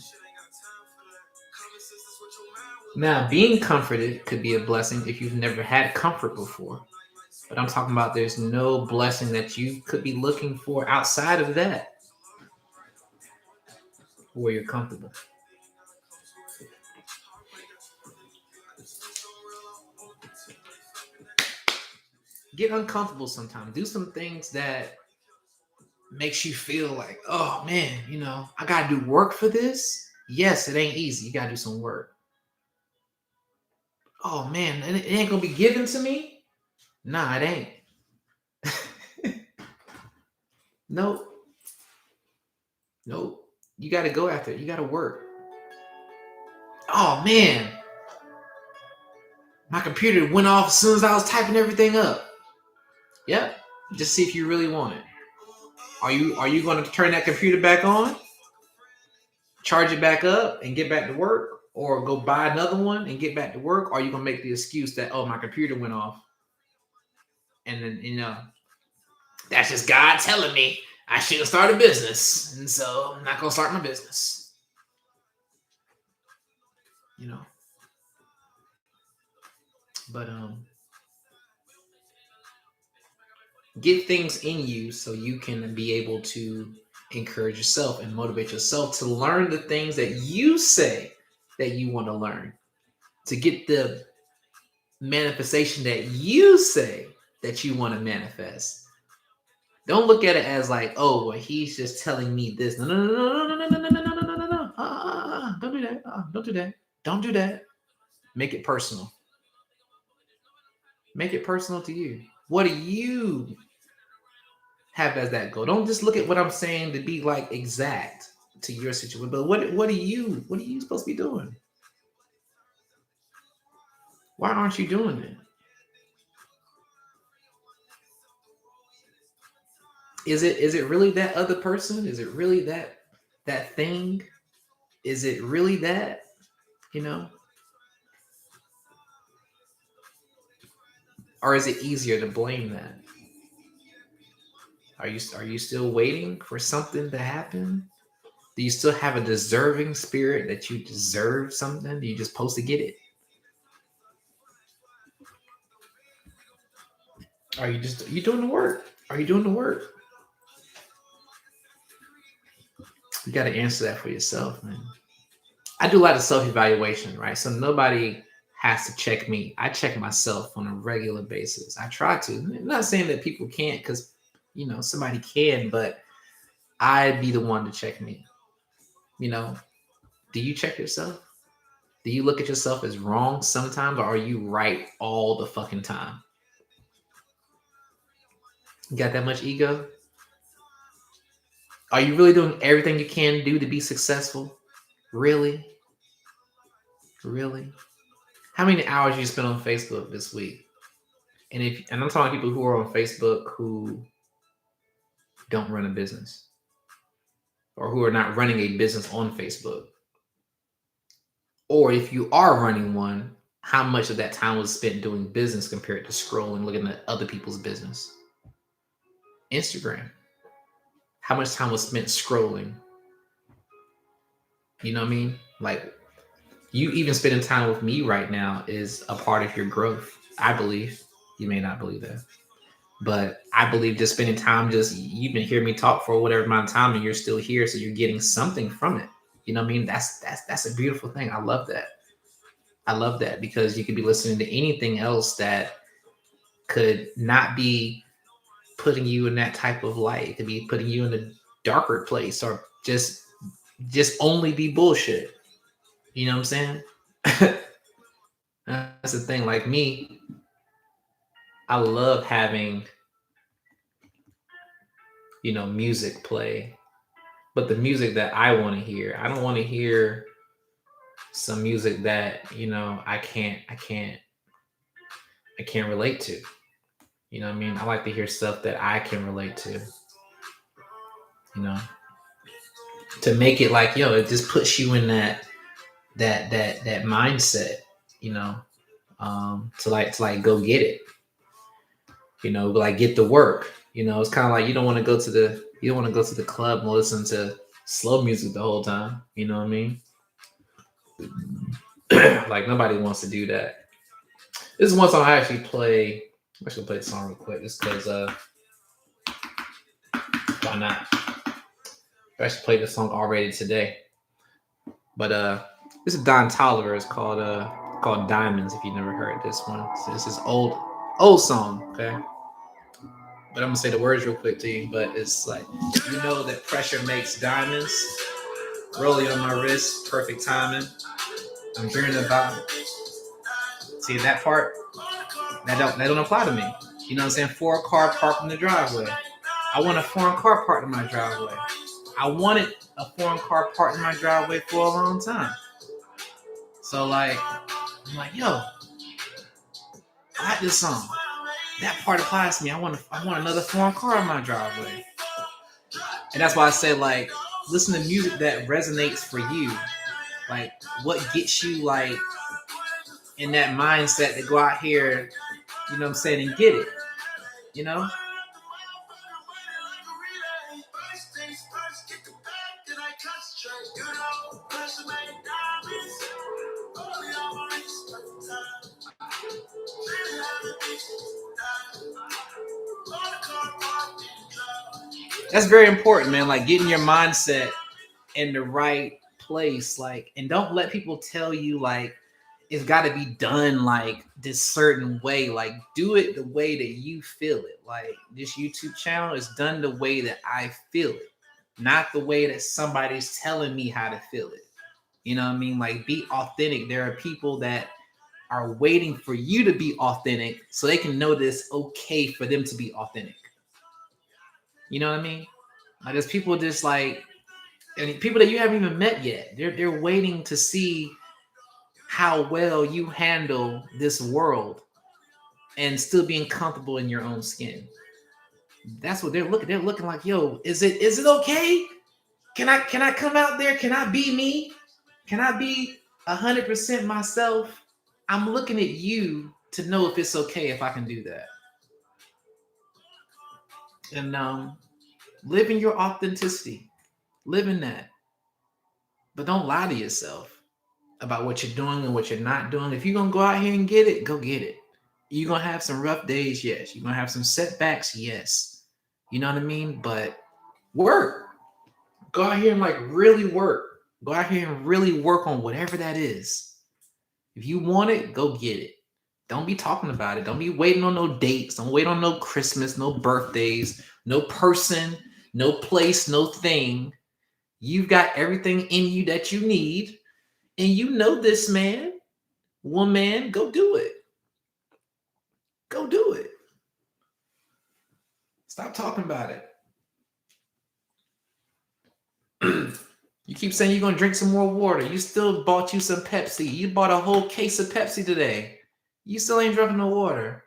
Now, being comforted could be a blessing if you've never had comfort before. But I'm talking about there's no blessing that you could be looking for outside of that, where you're comfortable. Get uncomfortable sometimes. Do some things that makes you feel like, oh man, I gotta do work for this. Yes, it ain't easy. You gotta do some work. Oh man, it ain't gonna be given to me. Nah, it ain't. Nope. You gotta go after it. You gotta work. Oh man, my computer went off as soon as I was typing everything up. Yep. Just see if you really want it. Are you going to turn that computer back on, charge it back up, and get back to work, or go buy another one and get back to work? Or are you going to make the excuse that, oh, my computer went off, and then that's just God telling me I shouldn't start a business, and so I'm not going to start my business. But get things in you so you can be able to encourage yourself and motivate yourself to learn the things that you say that you want to learn, to get the manifestation that you say that you want to manifest. Don't look at it as like, oh, well, he's just telling me this. No. Don't do that. Don't do that. Don't do that. Make it personal. Make it personal to you. What do you have as that goal? Don't just look at what I'm saying to be like exact to your situation, but what are you supposed to be doing? Why aren't you doing it? Is it really that other person? Is it really that thing? Is it really that? Or is it easier to blame that? Are you still waiting for something to happen? Do you still have a deserving spirit that you deserve something? You just supposed to get it? Are you doing the work? Are you doing the work? You got to answer that for yourself, man. I do a lot of self-evaluation, right? So nobody has to check me. I check myself on a regular basis. I try to. I'm not saying that people can't, because somebody can, but I'd be the one to check me. Do you check yourself? Do you look at yourself as wrong sometimes, or are you right all the fucking time? You got that much ego? Are you really doing everything you can do to be successful? Really? Really? How many hours you spent on Facebook this week? And I'm talking people who are on Facebook who don't run a business, or who are not running a business on Facebook. Or if you are running one, how much of that time was spent doing business compared to scrolling, looking at other people's business? Instagram. How much time was spent scrolling? You know what I mean? Like, you even spending time with me right now is a part of your growth. I believe. You may not believe that. But I believe just spending time, just you've been hearing me talk for whatever amount of time, and you're still here, so you're getting something from it. You know what I mean? That's a beautiful thing. I love that. I love that because you could be listening to anything else that could not be putting you in that type of light. It could be putting you in a darker place, or just only be bullshit. You know what I'm saying? That's the thing. Like me, I love having, music play, but the music that I want to hear. I don't want to hear some music that, I can't relate to. You know what I mean? I like to hear stuff that I can relate to, you know, to make it like, it just puts you in that mindset, you know, to like go get it, like get to work. It's kind of like you don't want to go to the club and listen to slow music the whole time. You know what I mean? Like nobody wants to do that. This is one song I actually play. I'm actually play the song real quick, just because why not? I actually played this song already today. But this is Don Tolliver. It's called Diamonds. If you never heard this one, so this is old song. Okay, but I'm gonna say the words real quick to you. But it's like, that pressure makes diamonds. Rolling on my wrist, perfect timing. I'm dreaming about it. See that part? That don't apply to me. You know what I'm saying? Foreign car parked in the driveway. I want a foreign car parked in my driveway. I wanted a foreign car parked in my driveway for a long time. So like, I'm like, yo, I like this song. That part applies to me. I want another foreign car in my driveway. And that's why I say, like, listen to music that resonates for you. Like, what gets you like in that mindset to go out here, you know what I'm saying, and get it. You know? That's very important, man. Like getting your mindset in the right place. Like, and don't let people tell you like it's got to be done like this certain way. Like, do it the way that you feel it. Like, this YouTube channel is done the way that I feel it, not the way that somebody's telling me how to feel it. You know what I mean? Like, be authentic. There are people that are waiting for you to be authentic so they can know that it's okay for them to be authentic. You know what I mean? Like, there's people just like, and people that you haven't even met yet. They're waiting to see how well you handle this world and still being comfortable in your own skin. That's what they're looking. They're looking like, yo, is it okay? Can I come out there? Can I be me? Can I be 100% myself? I'm looking at you to know if it's okay if I can do that. And live in your authenticity. Live in that. But don't lie to yourself about what you're doing and what you're not doing. If you're going to go out here and get it, go get it. You're going to have some rough days, yes. You're going to have some setbacks, yes. You know what I mean? But work. Go out here and like really work. Go out here and really work on whatever that is. If you want it, go get it. Don't be talking about it. Don't be waiting on no dates. Don't wait on no Christmas, no birthdays, no person, no place, no thing. You've got everything in you that you need. And you know this, man. Woman, go do it. Go do it. Stop talking about it. You keep saying you're going to drink some more water. You still bought you some Pepsi. You bought a whole case of Pepsi today. You still ain't drinking no water.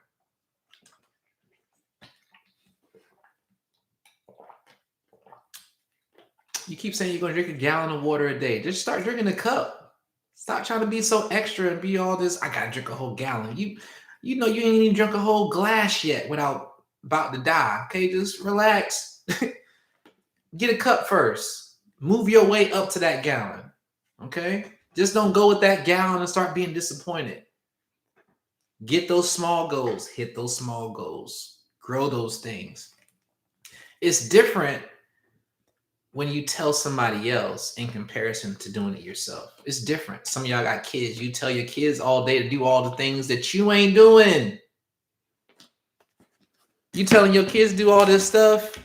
You keep saying you're going to drink a gallon of water a day. Just start drinking a cup. Stop trying to be so extra and be all this, I got to drink a whole gallon. You know you ain't even drunk a whole glass yet without about to die. Okay, just relax. Get a cup first. Move your way up to that gallon. Okay? Just don't go with that gallon and start being disappointed. Get those small goals. Hit those small goals. Grow those things. It's different when you tell somebody else in comparison to doing it yourself. It's different. Some of y'all got kids. You tell your kids all day to do all the things that you ain't doing. You telling your kids to do all this stuff.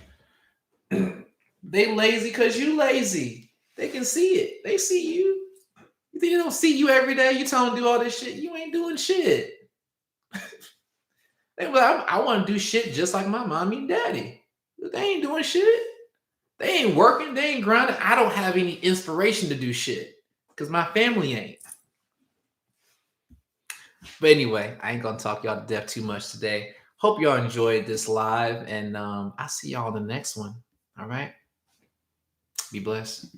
They lazy because you lazy. They can see it. They see you. You think they don't see you every day? You tell them to do all this shit. You ain't doing shit. I want to do shit just like my mommy and daddy. They ain't doing shit. They ain't working. They ain't grinding. I don't have any inspiration to do shit because my family ain't. But anyway, I ain't gonna talk y'all to death too much today. Hope y'all enjoyed this live, and I'll see y'all in the next one. All right. Be blessed.